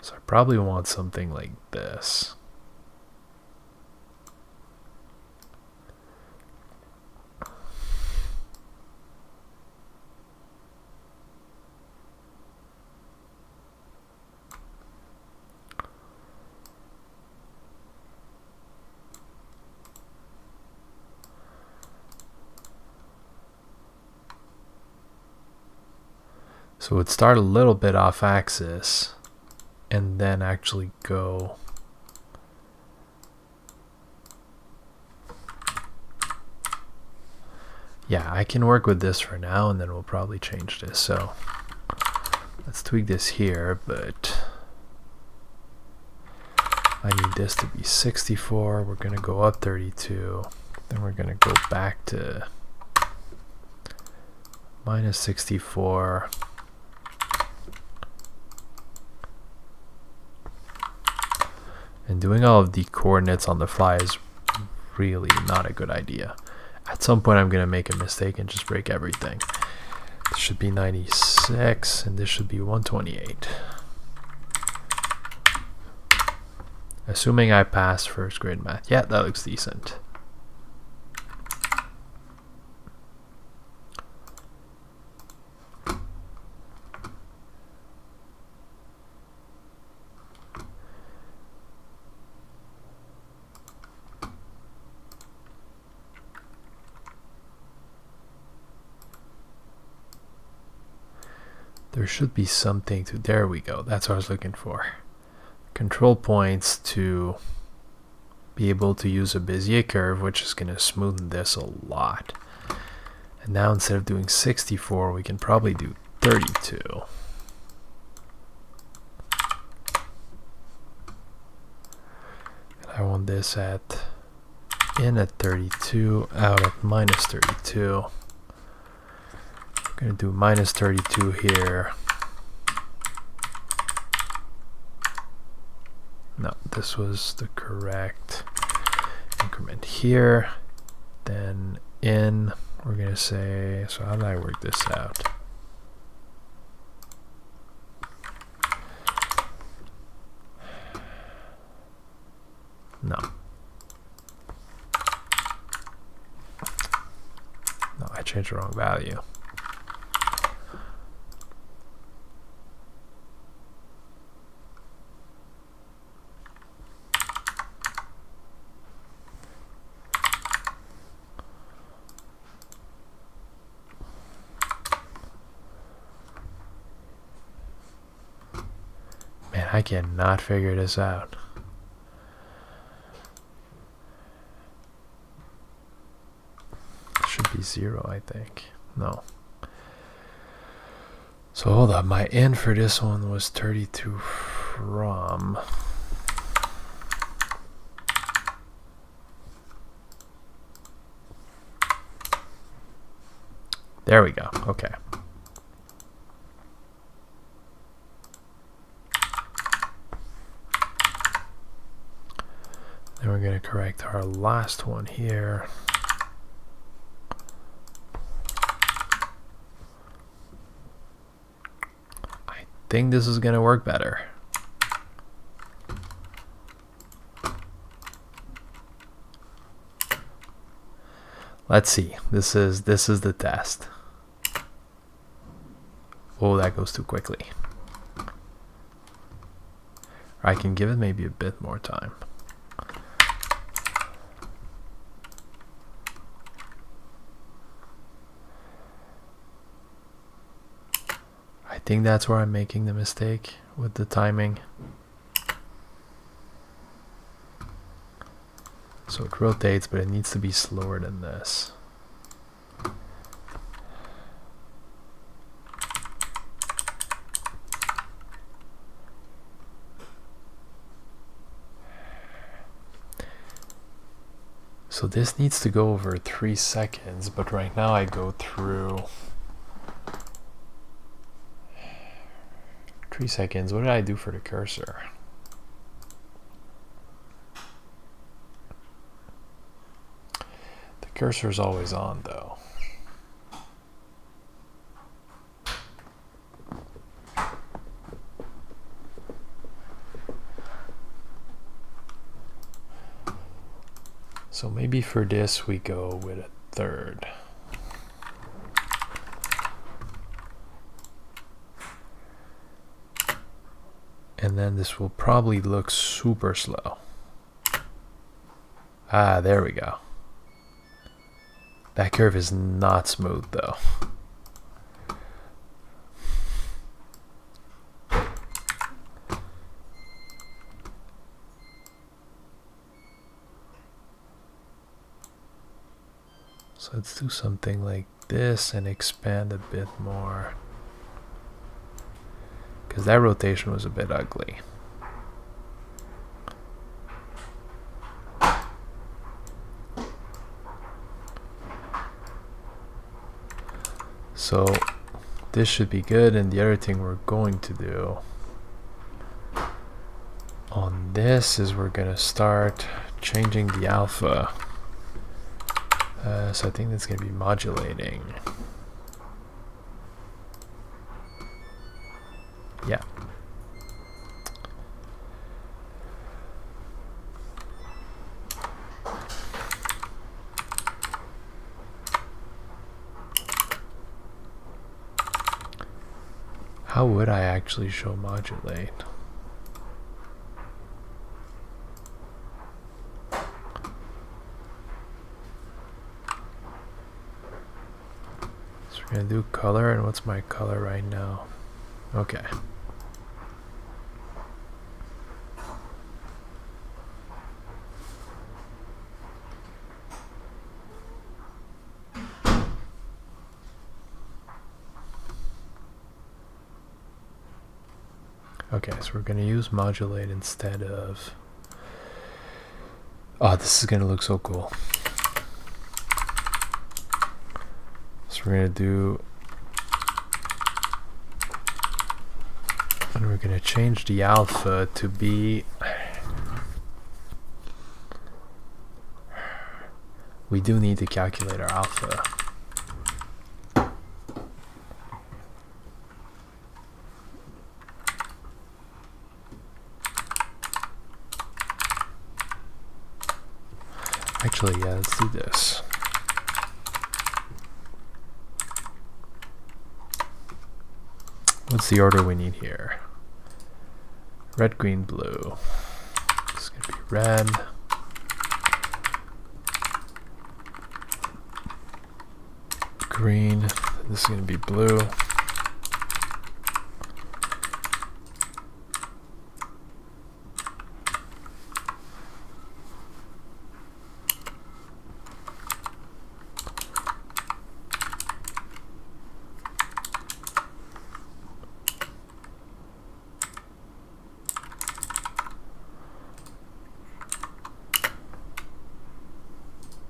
So our probably want something like this. So it would start a little bit off axis and then actually go yeah, I can work with this for now, and then we'll probably change this. So let's tweak this here, but I need this to be 64. We're going to go up 32. Then we're going to go back to minus 64. And doing all of the coordinates on the fly is really not a good idea. At some point I'm going to make a mistake and just break everything. This should be 96 and this should be 128. Assuming I pass first grade math. Yeah, that looks decent. There should be something to, there we go, that's what I was looking for. Control points to be able to use a Bezier curve, which is going to smoothen this a lot. And now instead of doing 64, we can probably do 32. And I want this at in at 32, out at minus 32. I'm going to do minus 32 here. No, this was the correct increment here. Then in, we're going to say, so how did I work this out? No. No, I changed the wrong value. I cannot figure this out. Should be 0, I think. No. So hold up, my in for this one was 32 from. There we go. Okay. Then we're going to correct our last one here. I think this is going to work better. Let's see. This is the test. Oh, that goes too quickly. I can give it maybe a bit more time. I think that's where I'm making the mistake with the timing. So it rotates, but it needs to be slower than this. So this needs to go over 3 seconds, but right now I go through 3 seconds. What did I do for the cursor? The cursor is always on though. So maybe for this we go with a third. And then this will probably look super slow. Ah, there we go. That curve is not smooth though. So let's do something like this and expand a bit more, because that rotation was a bit ugly. So this should be good, and the other thing we're going to do on this is we're gonna start changing the alpha. So I think that's going to be modulating. Yeah. How would I actually show modulate? We're gonna do color, and what's my color right now? Okay. Okay, so we're gonna use modulate instead of... Oh, this is gonna look so cool. So we're gonna do, and we're gonna change the alpha to be, we do need to calculate our alpha. Actually, yeah, let's do this. What's the order we need here? Red, green, blue. It's gonna be red. Green. This is gonna be blue.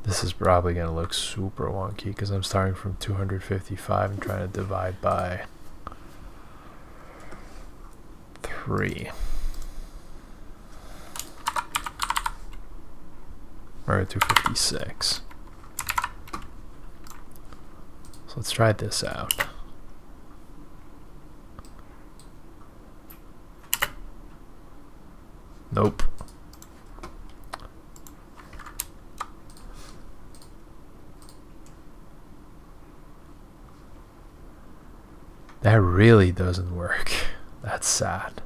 This is probably going to look super wonky because I'm starting from 255 and trying to divide by 3. Or 256. So let's try this out. Nope. That really doesn't work. That's sad.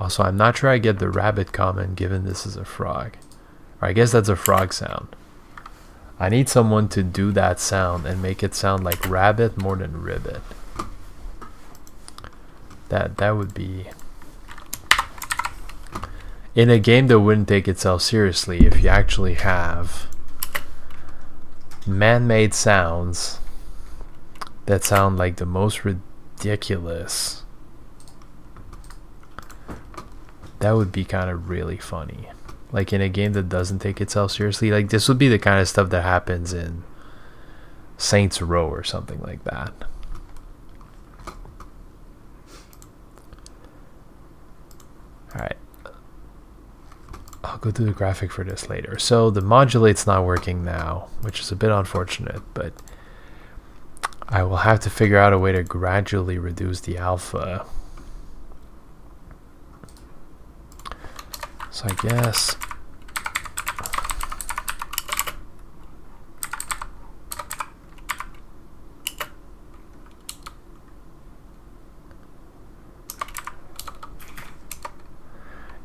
Also, I'm not sure I get the rabbit comment given this is a frog. Or I guess that's a frog sound. I need someone to do that sound and make it sound like rabbit more than ribbit. That would be... In a game that wouldn't take itself seriously, if you actually have man-made sounds that sound like the most ridiculous, that would be kind of really funny. Like in a game that doesn't take itself seriously, like this would be the kind of stuff that happens in Saints Row or something like that. Alright, I'll go do the graphic for this later. So the modulate's not working now, which is a bit unfortunate, but I will have to figure out a way to gradually reduce the alpha. So I guess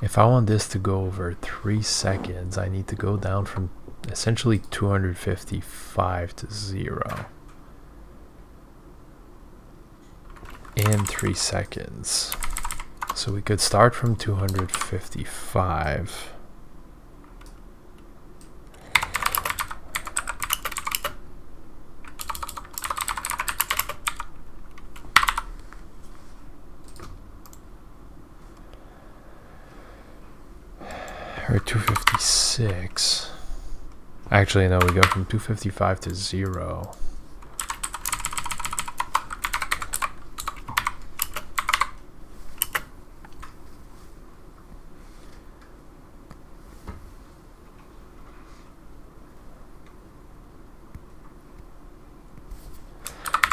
If I want this to go over 3 seconds, I need to go down from essentially 255 to 0 in 3 seconds. So we could start from 255. Or 256. Actually, no, we go from 255 to 0.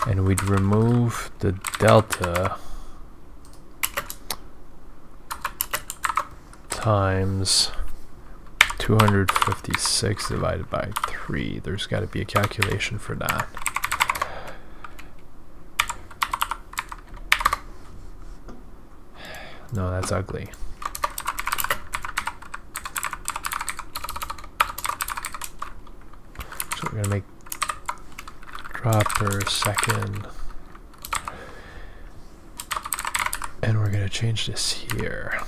And we'd remove the delta times 256 divided by 3. There's got to be a calculation for that. No, that's ugly. So we're going to make drop per second. And we're going to change this here.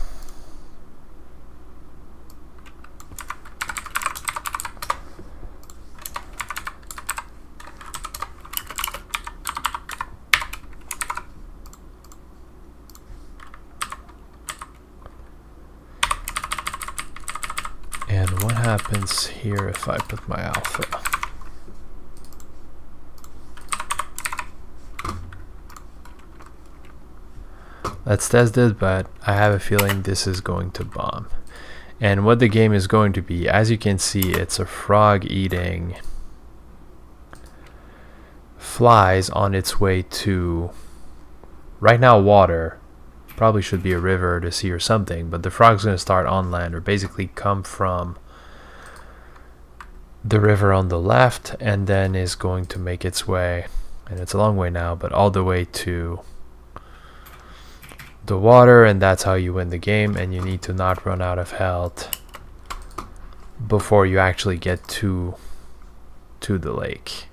And what happens here if I put my alpha? Let's test it, but I have a feeling this is going to bomb. And what the game is going to be, as you can see, it's a frog eating flies on its way to, right now, water. Probably should be a river or the sea or something, but the frog's going to start on land, or basically come from the river on the left, and then is going to make its way, and it's a long way now, but all the way to the water, and that's how you win the game. And you need to not run out of health before you actually get to the lake.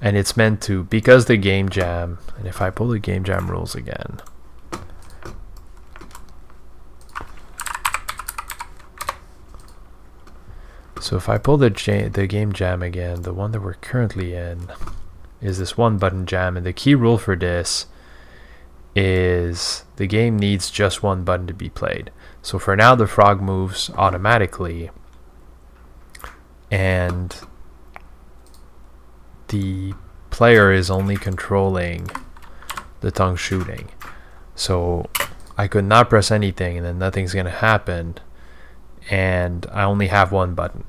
And it's meant to, because the game jam, and if I pull the game jam rules again, so if I pull the game jam again, the one that we're currently in is this one button jam, and the key rule for this is the game needs just one button to be played. So for now, the frog moves automatically, and the player is only controlling the tongue shooting. So I could not press anything and then nothing's going to happen, and I only have one button,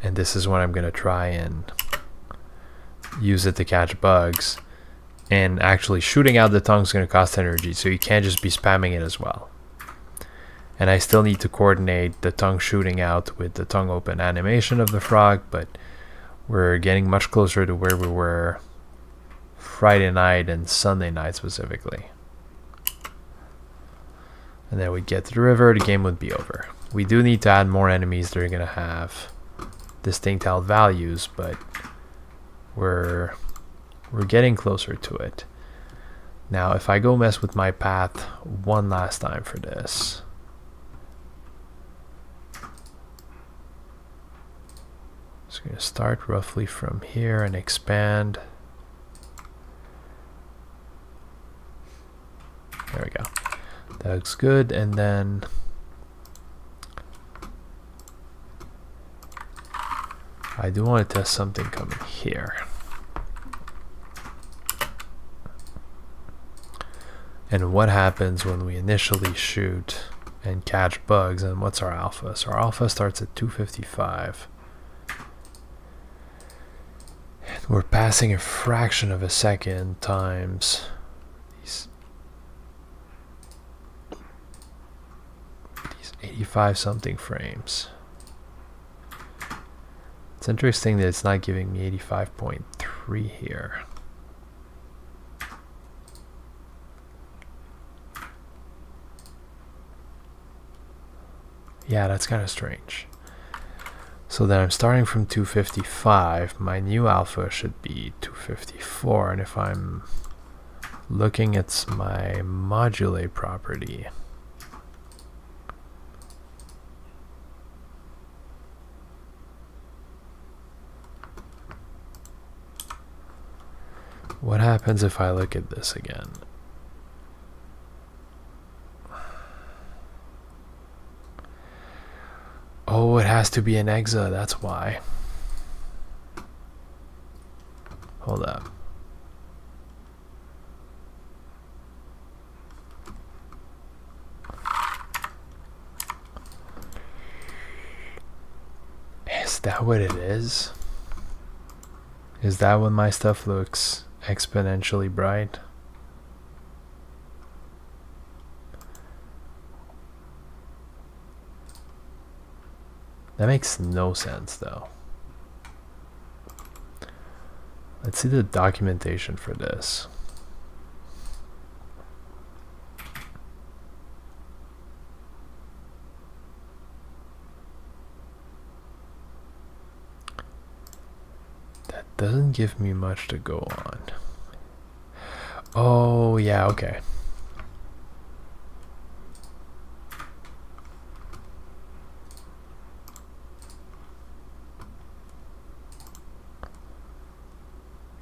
and this is when I'm going to try and use it to catch bugs. And actually shooting out the tongue is going to cost energy, so you can't just be spamming it as well. And I still need to coordinate the tongue shooting out with the tongue open animation of the frog, but we're getting much closer to where we were Friday night and Sunday night specifically. And then we'd get to the river, the game would be over. We do need to add more enemies that are going to have distinct health values, but we're getting closer to it. Now, if I go mess with my path one last time for this. So I'm going to start roughly from here and expand. There we go. That looks good. And then I do want to test something coming here. And what happens when we initially shoot and catch bugs, and what's our alpha? So our alpha starts at 255. And we're passing a fraction of a second times these 85 something frames. It's interesting that it's not giving me 85.3 here. Yeah, that's kind of strange. So then I'm starting from 255. My new alpha should be 254. And if I'm looking at my modulate property, what happens if I look at this again? Oh, it has to be an exa, that's why. Hold up. Is that what it is? Is that when my stuff looks exponentially bright? That makes no sense though. Let's see the documentation for this. That doesn't give me much to go on. Oh yeah, okay.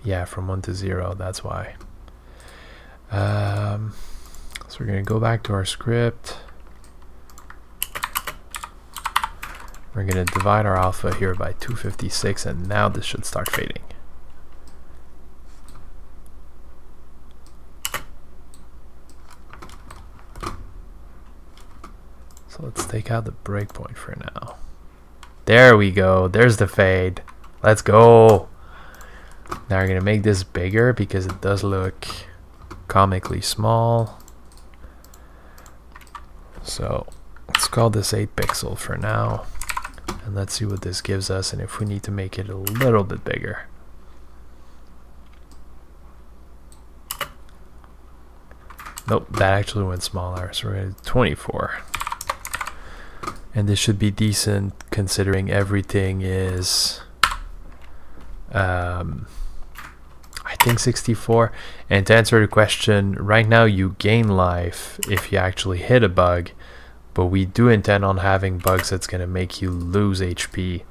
Yeah, from 1 to 0, that's why. So we're going to go back to our script. We're going to divide our alpha here by 256, and now this should start fading. So let's take out the breakpoint for now. There we go. There's the fade. Let's go. Now we're going to make this bigger because it does look comically small. So let's call this 8 pixel for now. And let's see what this gives us and if we need to make it a little bit bigger. Nope, that actually went smaller. So we're at 24. And this should be decent considering everything is I think 64. And to answer the question, right now you gain life if you actually hit a bug, but we do intend on having bugs that's going to make you lose HP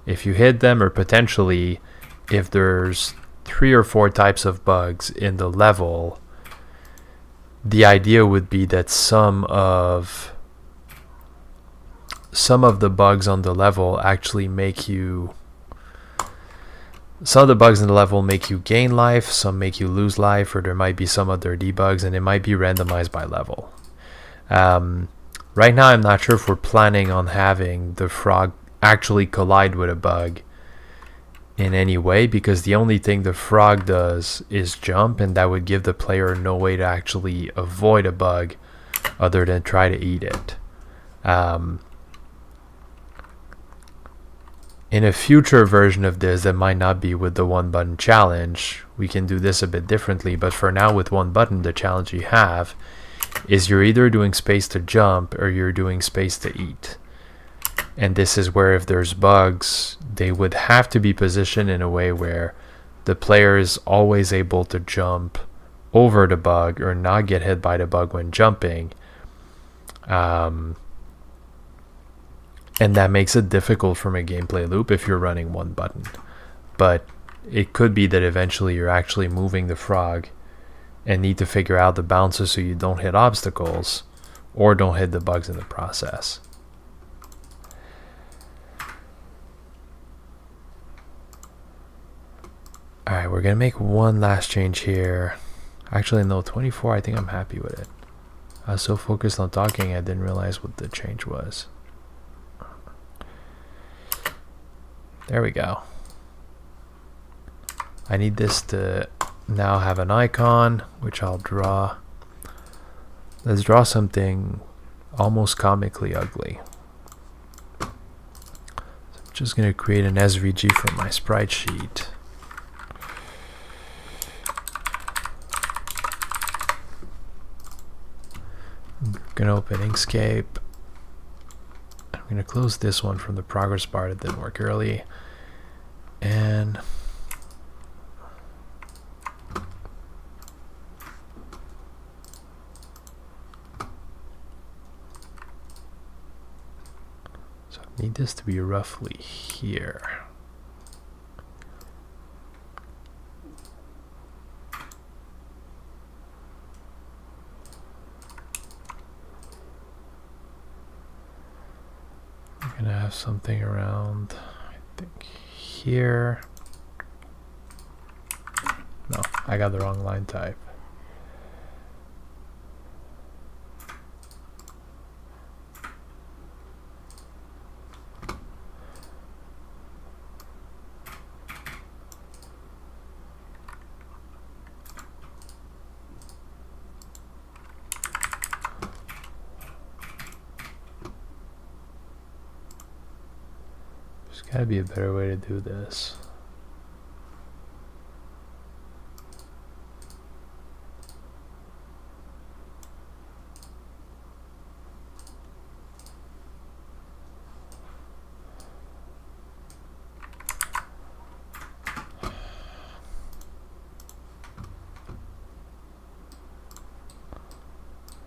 if you hit them, or potentially if there's 3 or 4 types of bugs in the level. The idea would be that some of the bugs on the level actually make you gain life, some make you lose life, or there might be some other debugs, and it might be randomized by level. Right now I'm not sure if we're planning on having the frog actually collide with a bug in any way, because the only thing the frog does is jump, and that would give the player no way to actually avoid a bug other than try to eat it. In a future version of this that might not be with the 1 button challenge, we can do this a bit differently, but for now with 1 button, the challenge you have is you're either doing space to jump or you're doing space to eat. And this is where if there's bugs, they would have to be positioned in a way where the player is always able to jump over the bug or not get hit by the bug when jumping. And that makes it difficult from a gameplay loop if you're running 1 button. But it could be that eventually you're actually moving the frog and need to figure out the bounces so you don't hit obstacles or don't hit the bugs in the process. Alright, we're going to make one last change here. Actually, no, 24, I think I'm happy with it. I was so focused on talking, I didn't realize what the change was. There we go. I need this to now have an icon, which I'll draw. Let's draw something almost comically ugly. So I'm just going to create an SVG from my sprite sheet. I'm going to open Inkscape. And I'm going to close this one from the progress bar that didn't work early. And so I need this to be roughly here. I'm going to have something around, I think, here. No, I got the wrong line type. There's got to be a better way to do this.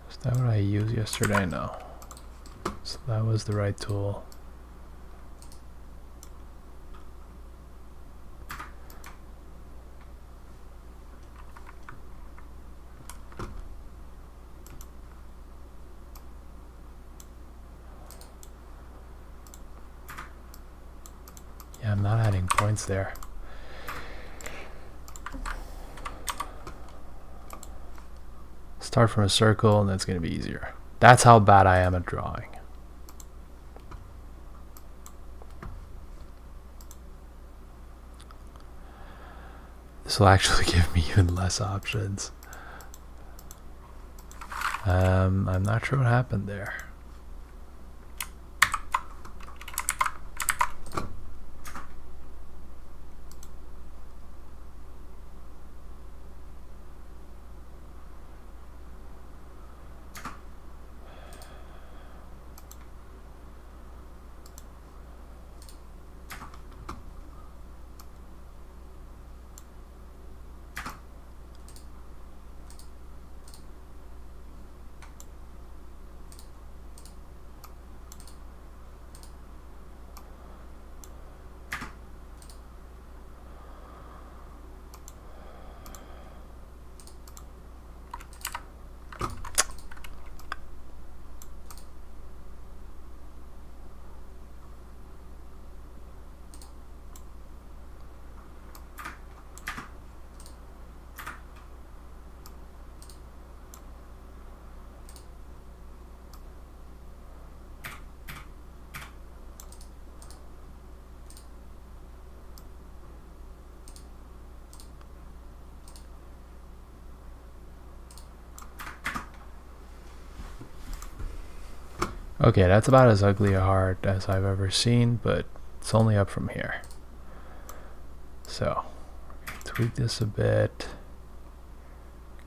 Is that what I used yesterday? No. So that was the right tool. Yeah, I'm not adding points there. Start from a circle and that's going to be easier. That's how bad I am at drawing. This will actually give me even less options. I'm not sure what happened there. Okay, that's about as ugly a heart as I've ever seen, but it's only up from here. So, tweak this a bit.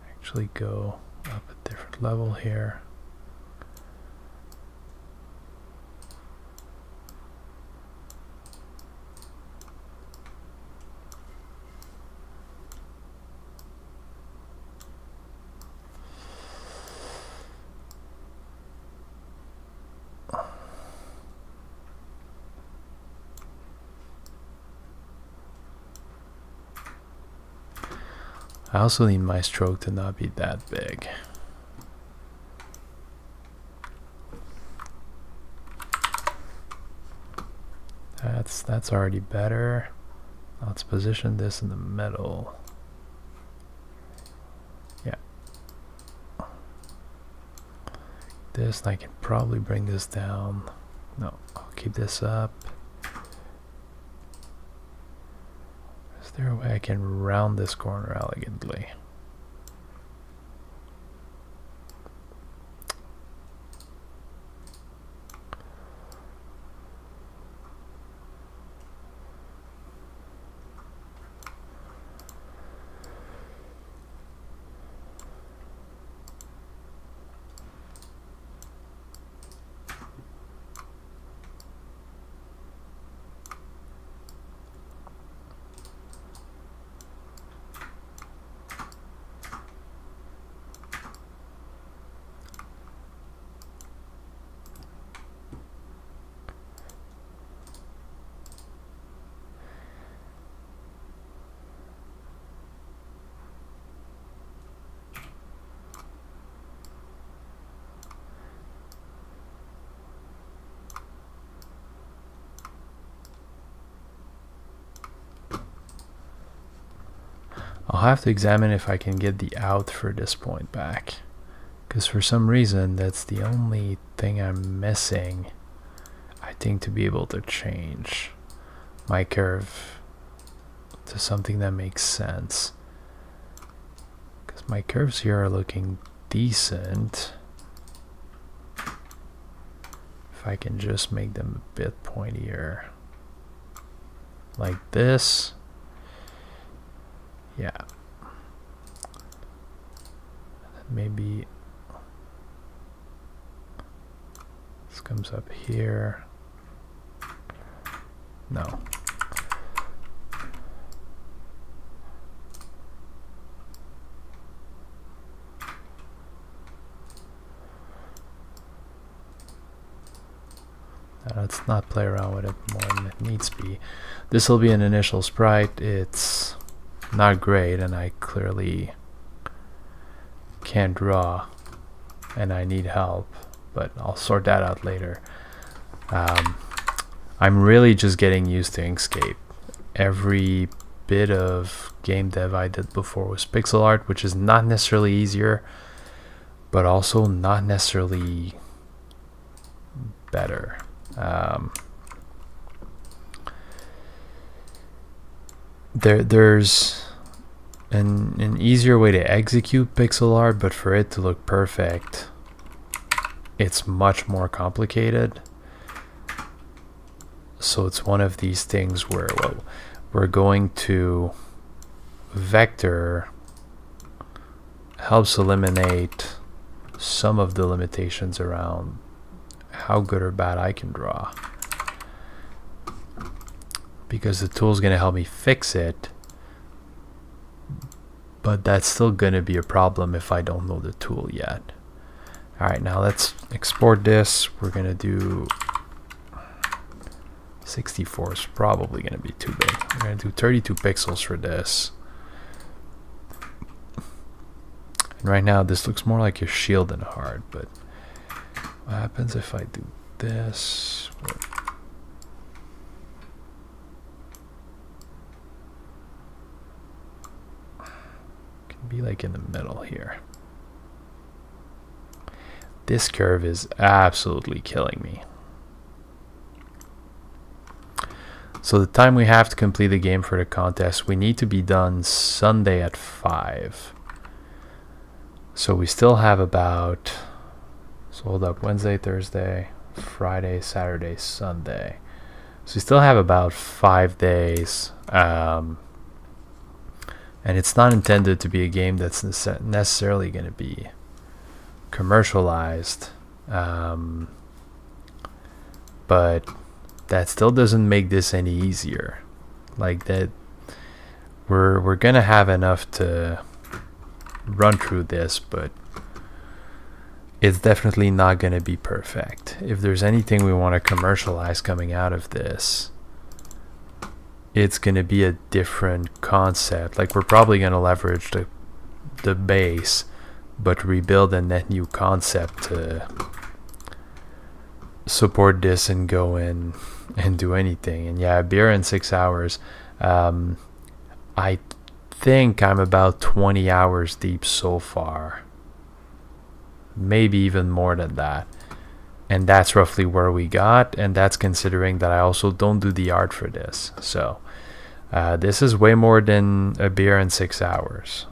Actually go up a different level here. I also need my stroke to not be that big. That's already better. Let's position this in the middle. Yeah. This, and I can probably bring this down. No, I'll keep this up. Is there a way I can round this corner elegantly? have to examine if I can get the out for this point back, because for some reason that's the only thing I'm missing, I think, to be able to change my curve to something that makes sense, because my curves here are looking decent. If I can just make them a bit pointier like this. Yeah. Maybe this comes up here. No. Let's not play around with it more than it needs to be. This will be an initial sprite. It's not great, and I clearly can't draw, and I need help, but I'll sort that out later. I'm really just getting used to Inkscape. Every bit of game dev I did before was pixel art, which is not necessarily easier, but also not necessarily better. There's an easier way to execute pixel art, but for it to look perfect, it's much more complicated. So it's one of these things where, well, we're going to vector helps eliminate some of the limitations around how good or bad I can draw, because the tool is going to help me fix it, but that's still going to be a problem if I don't know the tool yet. Alright, now let's export this. We're going to do 64 is probably going to be too big. We're going to do 32 pixels for this. And right now this looks more like a shield than a heart, but what happens if I do this? Can be like in the middle here. This curve is absolutely killing me. So the time we have to complete the game for the contest, we need to be done Sunday at 5. So we still have about, so hold up, Wednesday, Thursday, Friday, Saturday, Sunday. So we still have about 5 days. And it's not intended to be a game that's necessarily going to be commercialized. But that still doesn't make this any easier. Like that, we're going to have enough to run through this, but it's definitely not going to be perfect. If there's anything we want to commercialize coming out of this, it's going to be a different concept. Like, we're probably going to leverage the base, but rebuild a net new concept to support this and go in and do anything. And yeah, beer in 6 hours. I think I'm about 20 hours deep so far, maybe even more than that, and that's roughly where we got, and that's considering that I also don't do the art for this. So this is way more than a beer in 6 hours.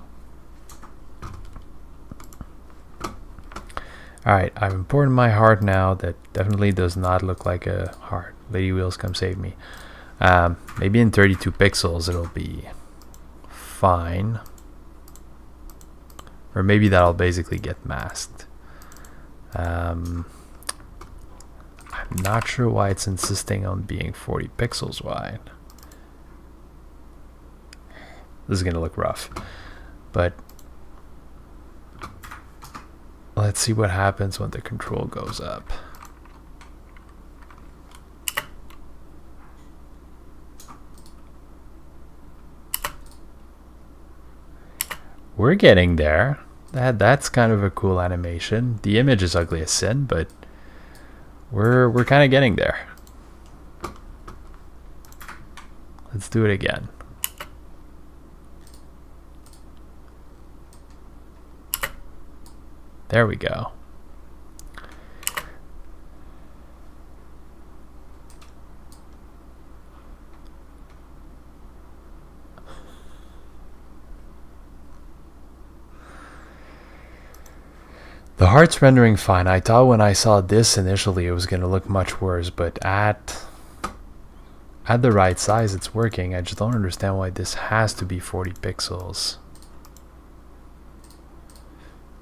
Alright, I've imported my heart now. That definitely does not look like a heart. Lady Wheels, come save me. Maybe in 32 pixels it'll be fine, or maybe that'll basically get masked. I'm not sure why it's insisting on being 40 pixels wide. This is gonna look rough, but let's see what happens when the control goes up. We're getting there. That's kind of a cool animation. The image is ugly as sin, but we're kind of getting there. Let's do it again. There we go. The heart's rendering fine. I thought when I saw this initially it was going to look much worse, but at the right size it's working. I just don't understand why this has to be 40 pixels.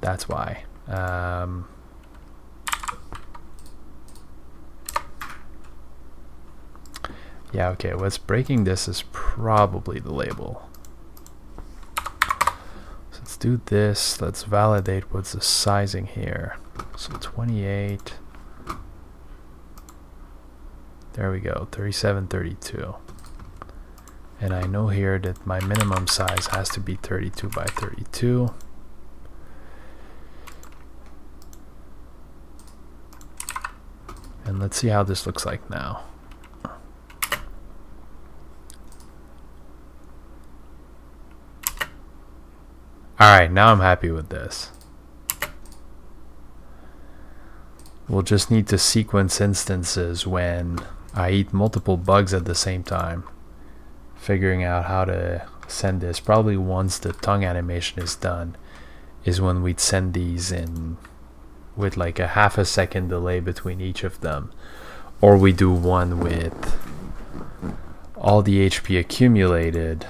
That's why. Yeah, okay, what's breaking this is probably the label. So let's do this. Let's validate what's the sizing here. So 28. There we go, 37, 32. And I know here that my minimum size has to be 32 by 32. And let's see how this looks like now. Alright, now I'm happy with this. We'll just need to sequence instances when I eat multiple bugs at the same time. Figuring out how to send this. Probably once the tongue animation is done is when we'd send these in with like a half a second delay between each of them. Or we do one with all the HP accumulated,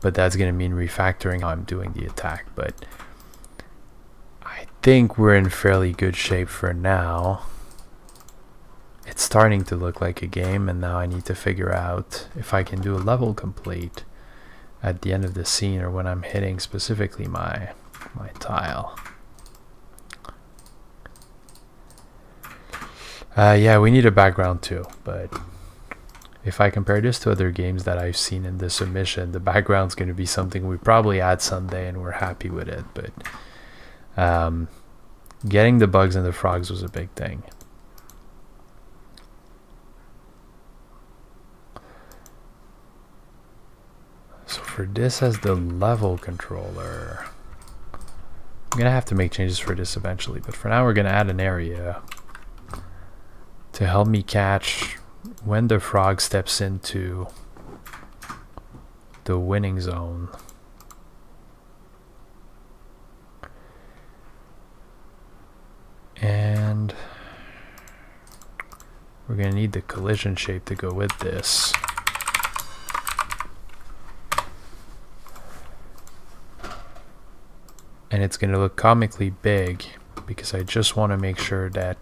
but that's going to mean refactoring how I'm doing the attack. But I think we're in fairly good shape for now. It's starting to look like a game, and now I need to figure out if I can do a level complete at the end of the scene or when I'm hitting specifically my tile. Yeah, we need a background too, but if I compare this to other games that I've seen in the submission, the background's going to be something we probably add someday and we're happy with it. But getting the bugs and the frogs was a big thing. So for this as the level controller, I'm going to have to make changes for this eventually. But for now, we're going to add an area to help me catch when the frog steps into the winning zone. And we're going to need the collision shape to go with this. And it's going to look comically big because I just want to make sure that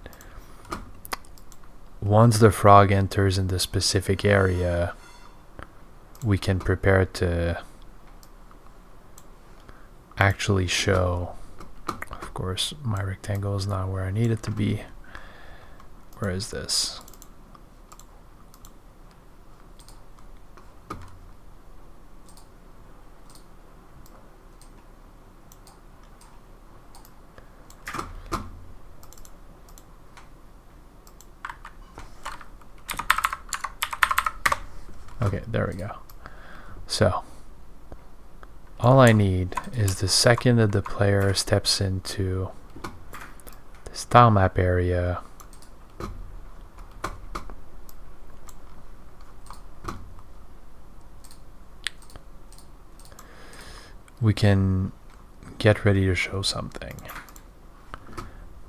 once the frog enters in the specific area, we can prepare to actually show. Of course, my rectangle is not where I need it to be. Where is this? Okay, there we go. So, all I need is the second that the player steps into this tile map area, we can get ready to show something.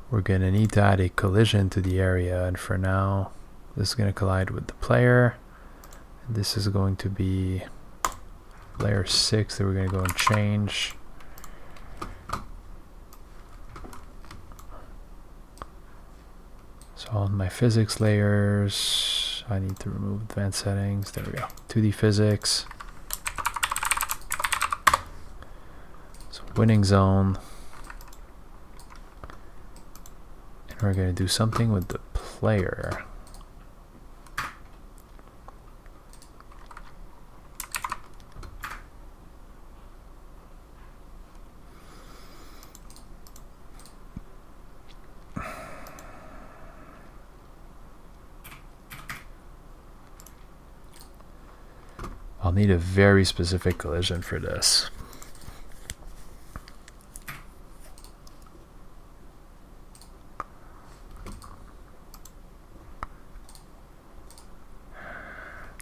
We're going to need to add a collision to the area, and for now, this is going to collide with the player. This is going to be layer 6 that we're going to go and change. So on my physics layers, I need to remove advanced settings. There we go. 2D physics. So winning zone. And we're going to do something with the player. I'll need a very specific collision for this.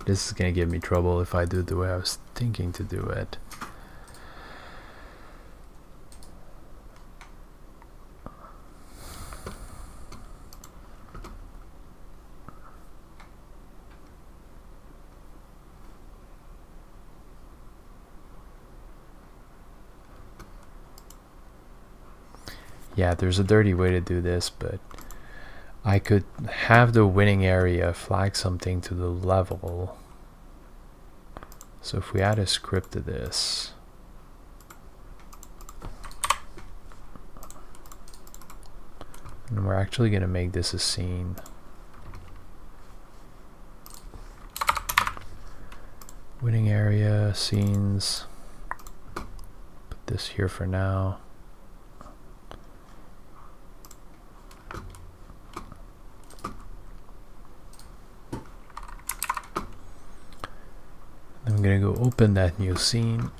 This is gonna give me trouble if I do it the way I was thinking to do it. Yeah, there's a dirty way to do this, but I could have the winning area flag something to the level. So if we add a script to this, and we're actually going to make this a scene. Winning area, scenes, put this here for now. I'm going to go open that new scene,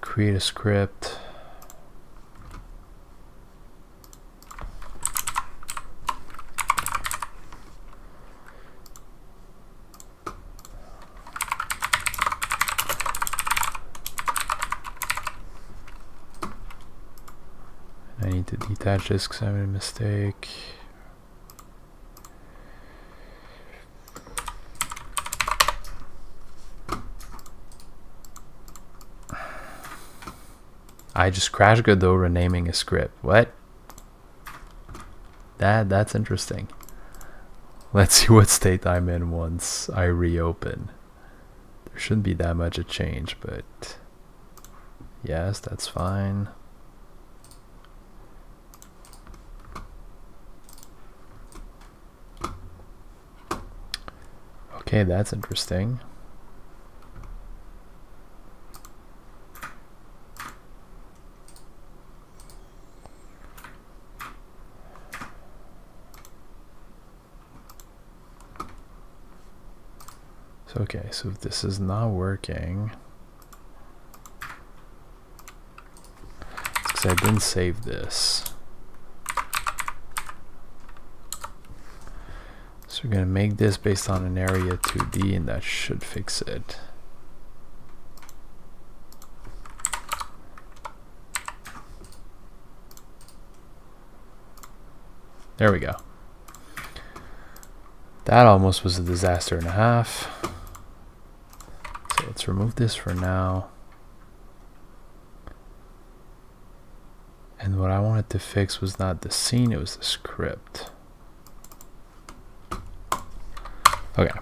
create a script. I need to detach this because I made a mistake. I just crashed Godot renaming a script. What? That's interesting. Let's see what state I'm in once I reopen. There shouldn't be that much a change, but yes, that's fine. Okay, that's interesting. So, okay, so if this is not working, it's because I didn't save this. So we're going to make this based on an area 2D, and that should fix it. There we go. That almost was a disaster and a half. So let's remove this for now. And what I wanted to fix was not the scene, it was the script. Okay.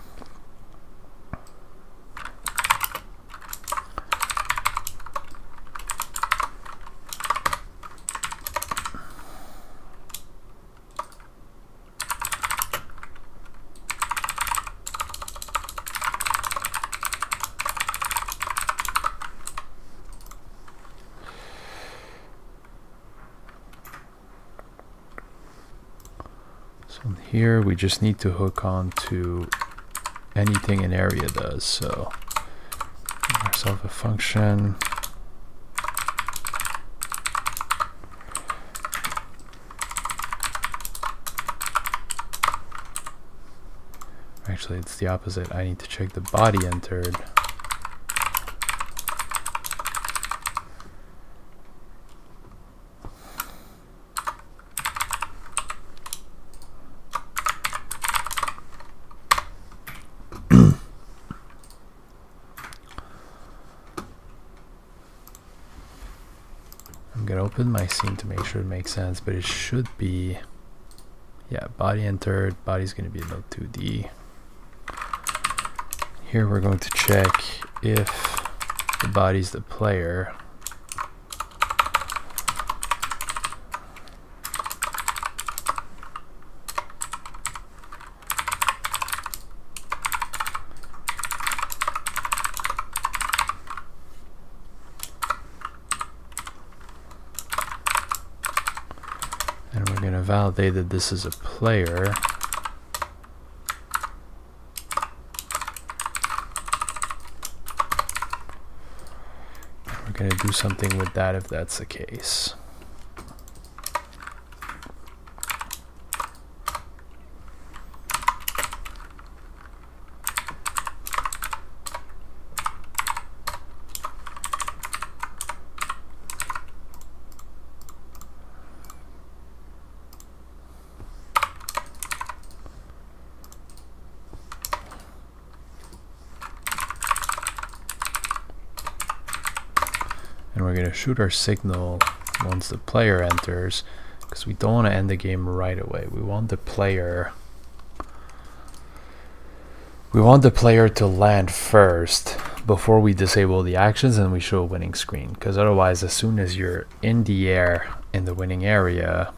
So here we just need to hook on to anything an area does. So give ourselves a function. Actually, it's the opposite. I need to check the body entered. I'm gonna open my scene to make sure it makes sense, but it should be, yeah, body entered, body's gonna be about 2D. Here we're going to check if the body's the player. And we're going to validate that this is a player. We're going to do something with that if that's the case. we're going to shoot our signal once the player enters, because we don't want to end the game right away. We want the player to land first before we disable the actions and we show a winning screen, because otherwise, as soon as you're in the air in the winning area,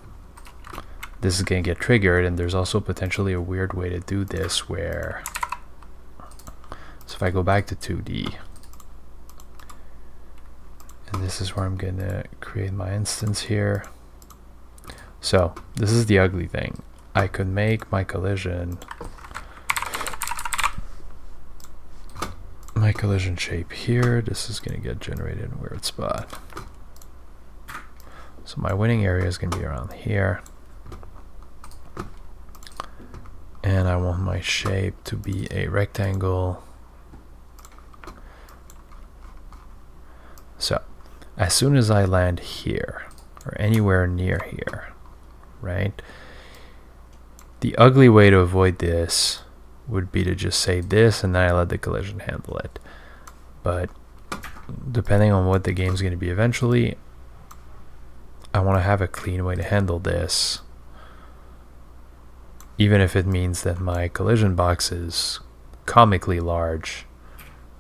this is going to get triggered. And there's also potentially a weird way to do this where, so if I go back to 2D, and this is where I'm going to create my instance here. So this is the ugly thing. I could make my collision shape here. This is going to get generated in a weird spot. So my winning area is going to be around here. And I want my shape to be a rectangle. So as soon as I land here, or anywhere near here, right? The ugly way to avoid this would be to just say this and then I let the collision handle it. But depending on what the game's going to be eventually, I want to have a clean way to handle this, even if it means that my collision box is comically large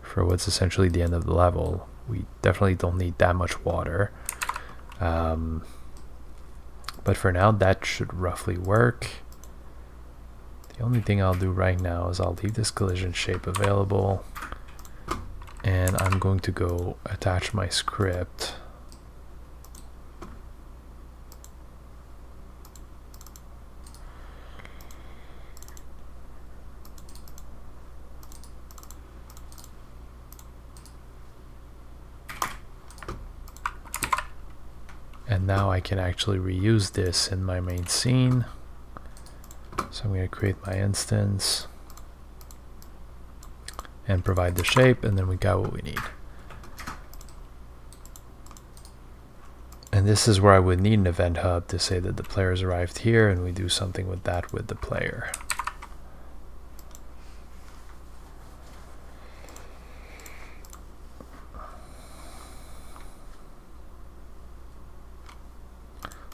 for what's essentially the end of the level. We definitely don't need that much water. But for now, that should roughly work. The only thing I'll do right now is I'll leave this collision shape available, and I'm going to go attach my script. And now I can actually reuse this in my main scene. So I'm going to create my instance and provide the shape, and then we got what we need. And this is where I would need an event hub to say that the player's arrived here, and we do something with that with the player.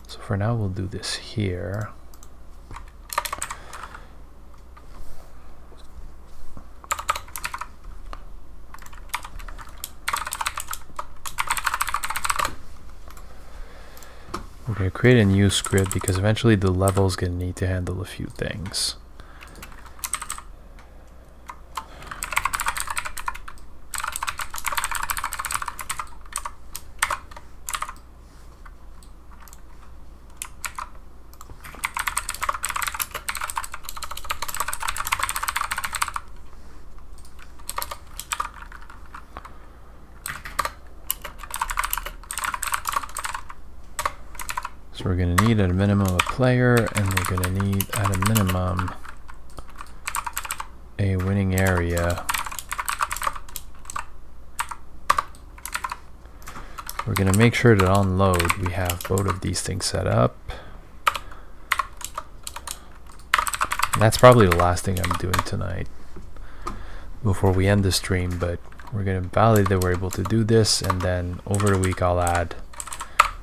So for now, we'll do this here. We're going to create a new script because eventually the level is going to need to handle a few things. So we're going to need at a minimum a player, and we're going to need at a minimum a winning area. We're going to make sure that on load we have both of these things set up. And that's probably the last thing I'm doing tonight before we end the stream, but we're going to validate that we're able to do this, and then over the week I'll add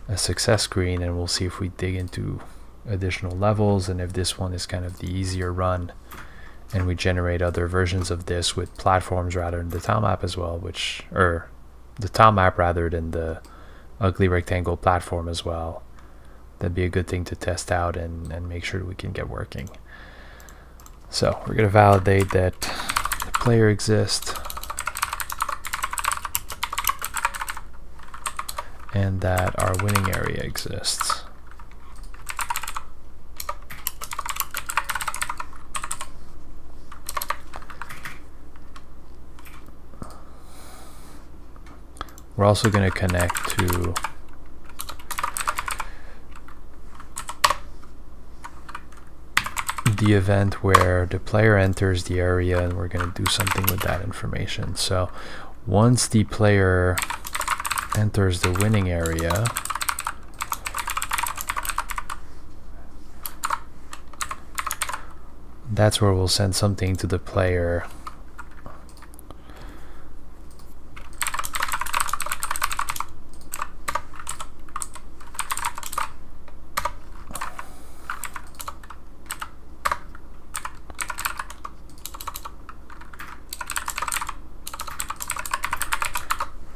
a success screen, and we'll see if we dig into additional levels, and if this one is kind of the easier run, and we generate other versions of this with platforms rather than the tile map as well, or the tile map rather than the ugly rectangle platform as well. That'd be a good thing to test out and make sure we can get working. So we're going to validate that the player exists and that our winning area exists. We're also going to connect to the event where the player enters the area, and we're going to do something with that information. So once the player enters the winning area, that's where we'll send something to the player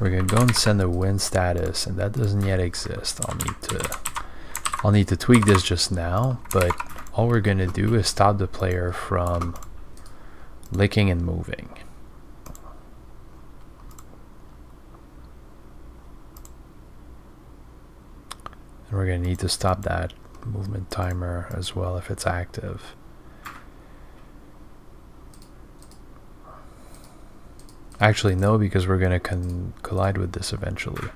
we're gonna go and send a win status, and that doesn't yet exist. I'll need to tweak this just now, but all we're gonna do is stop the player from licking and moving. And we're gonna need to stop that movement timer as well if it's active. Actually, no, because we're gonna collide with this eventually.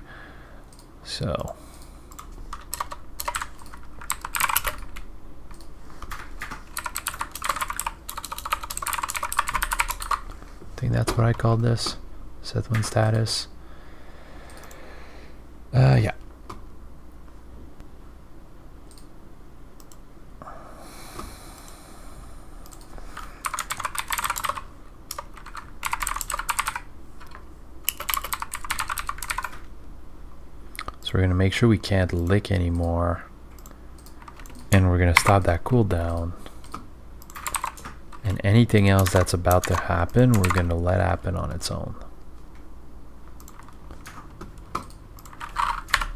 So I think that's what I called this. Set win status. Yeah. So we're going to make sure we can't lick anymore, and we're going to stop that cooldown, and anything else that's about to happen we're going to let happen on its own.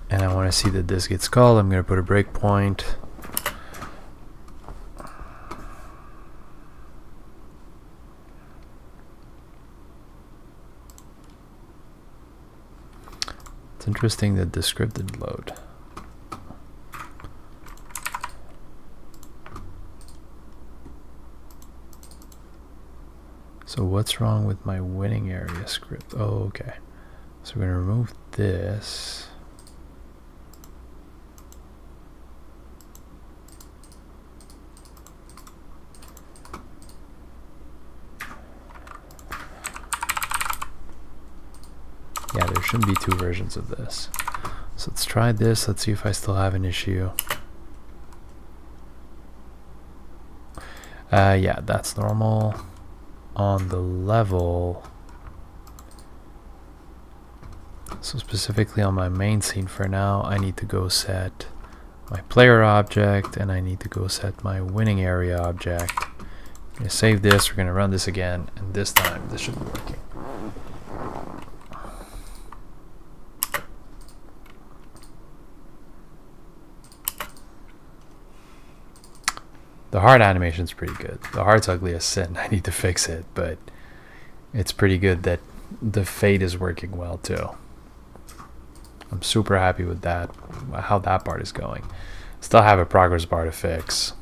And I want to see that this gets called. I'm going to put a breakpoint. It's interesting that the script didn't load. So what's wrong with my winning area script? Oh, okay. So we're going to remove this. Yeah, there shouldn't be two versions of this. So let's try this. Let's see if I still have an issue. Yeah, that's normal. On the level, so specifically on my main scene for now, I need to go set my player object, and I need to go set my winning area object. I'm going to save this, we're going to run this again, and this time this should be working. The heart animation is pretty good. The heart's ugly as sin. I need to fix it, but it's pretty good that the fade is working well too. I'm super happy with that, how that part is going. Still have a progress bar to fix.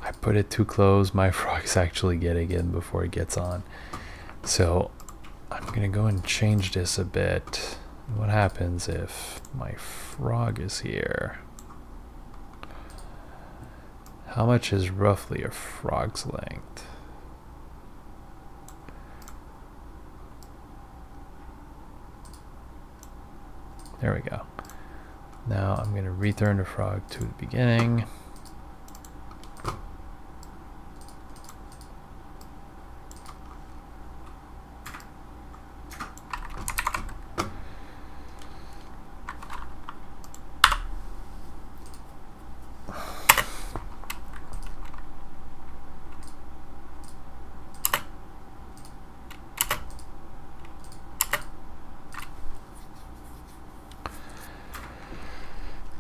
I put it too close. My frog's actually getting in before it gets on. So I'm gonna go and change this a bit. What happens if my frog is here? How much is roughly a frog's length? There we go. Now I'm going to return the frog to the beginning.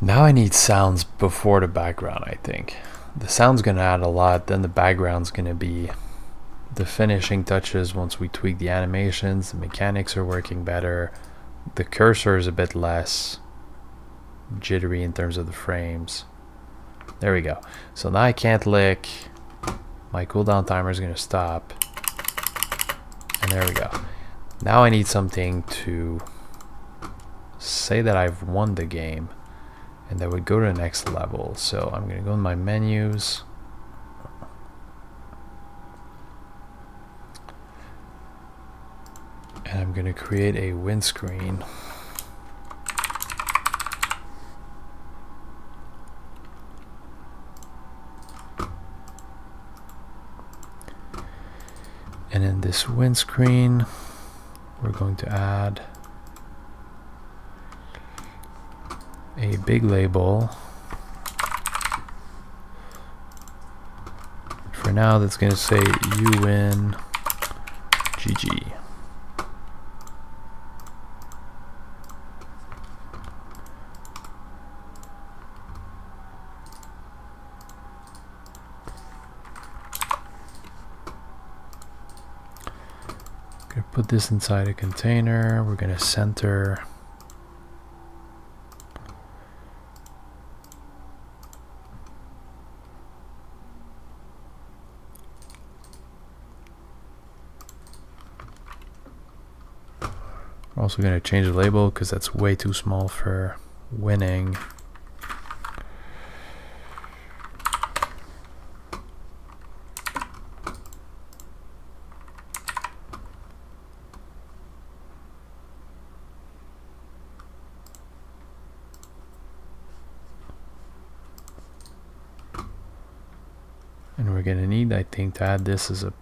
Now I need sounds before the background, I think. The sound's going to add a lot, then the background's going to be the finishing touches once we tweak the animations. The mechanics are working better. The cursor is a bit less jittery in terms of the frames. There we go. So now I can't lick. My cooldown timer is going to stop. And there we go. Now I need something to say that I've won the game, and that would go to the next level. So I'm going to go in my menus. And I'm going to create a win screen. And in this win screen, we're going to add a big label for For now, that's going to say you win, GG. Gonna put this inside a container. We're gonna center. We're also gonna change the label because that's way too small for winning. And we're gonna need, I think, to add this as a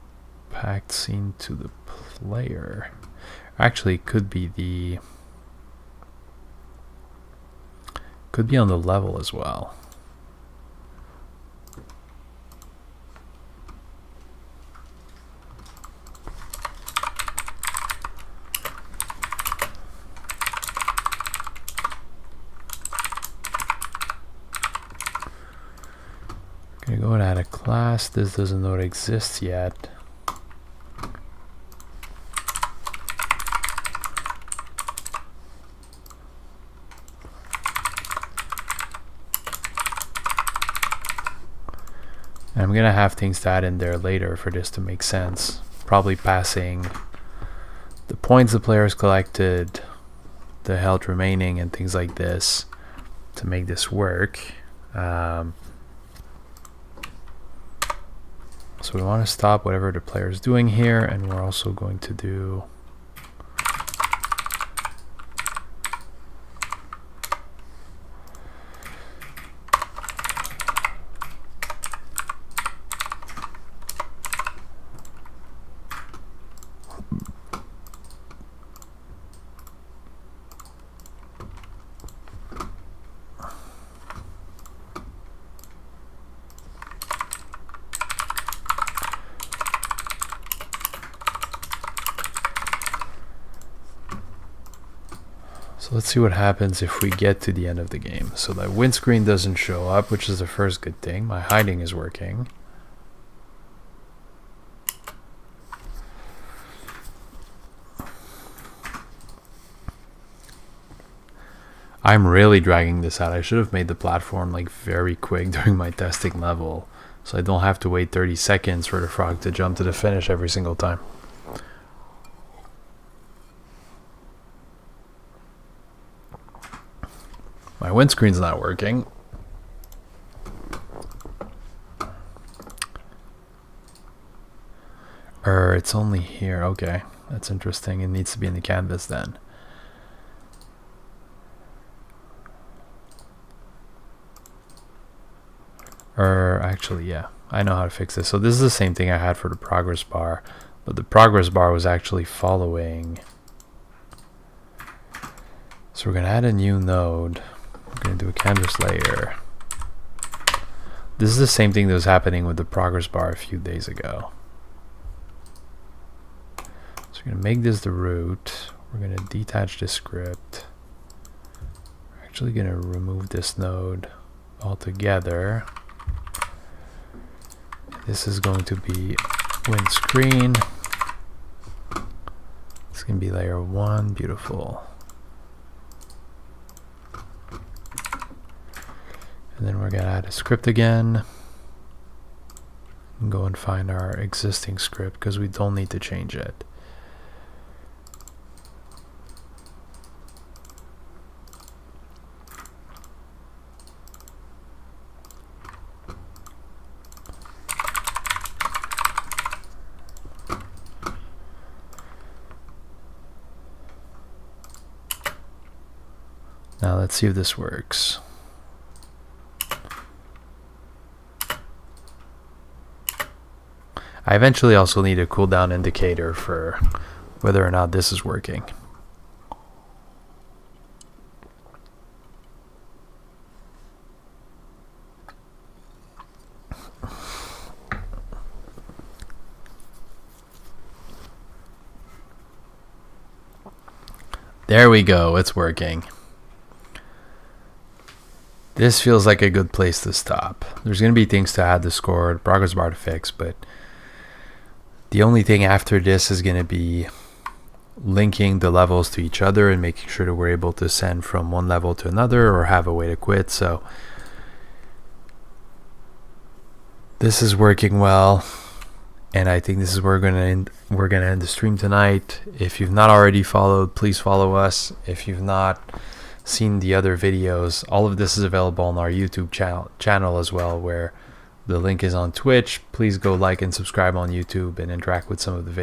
packed scene to the player. Actually, it could be on the level as well. Gonna go and add a class. This doesn't know it exists yet. And I'm gonna have things to add in there later for this to make sense. Probably passing the points the players collected, the health remaining, and things like this to make this work. So we want to stop whatever the player is doing here, and we're also going to do So let's see what happens if we get to the end of the game. So that win screen doesn't show up, which is the first good thing. My hiding is working. I'm really dragging this out. I should have made the platform like very quick during my testing level, so I don't have to wait 30 seconds for the frog to jump to the finish every single time. My windscreen's not working. It's only here. Okay, that's interesting. It needs to be in the canvas then. Actually, yeah, I know how to fix this. So this is the same thing I had for the progress bar, but the progress bar was actually following. So we're gonna add a new node. We're going to do a canvas layer. This is the same thing that was happening with the progress bar a few days ago. So we're going to make this the root. We're going to detach this script. We're actually going to remove this node altogether. This is going to be windscreen. It's going to be layer 1. Beautiful. And then we're going to add a script again and go and find our existing script because we don't need to change it. Now let's see if this works. I eventually also need a cooldown indicator for whether or not this is working. There we go. It's working. This feels like a good place to stop. There's going to be things to add to Discord, progress bar to fix, but the only thing after this is going to be linking the levels to each other and making sure that we're able to send from one level to another or have a way to quit. So this is working well, and I think this is where we're gonna end the stream tonight. If you've not already followed, please follow us. If you've not seen the other videos, all of this is available on our YouTube channel as well, where the link is on Twitch. Please go like and subscribe on YouTube and interact with some of the videos.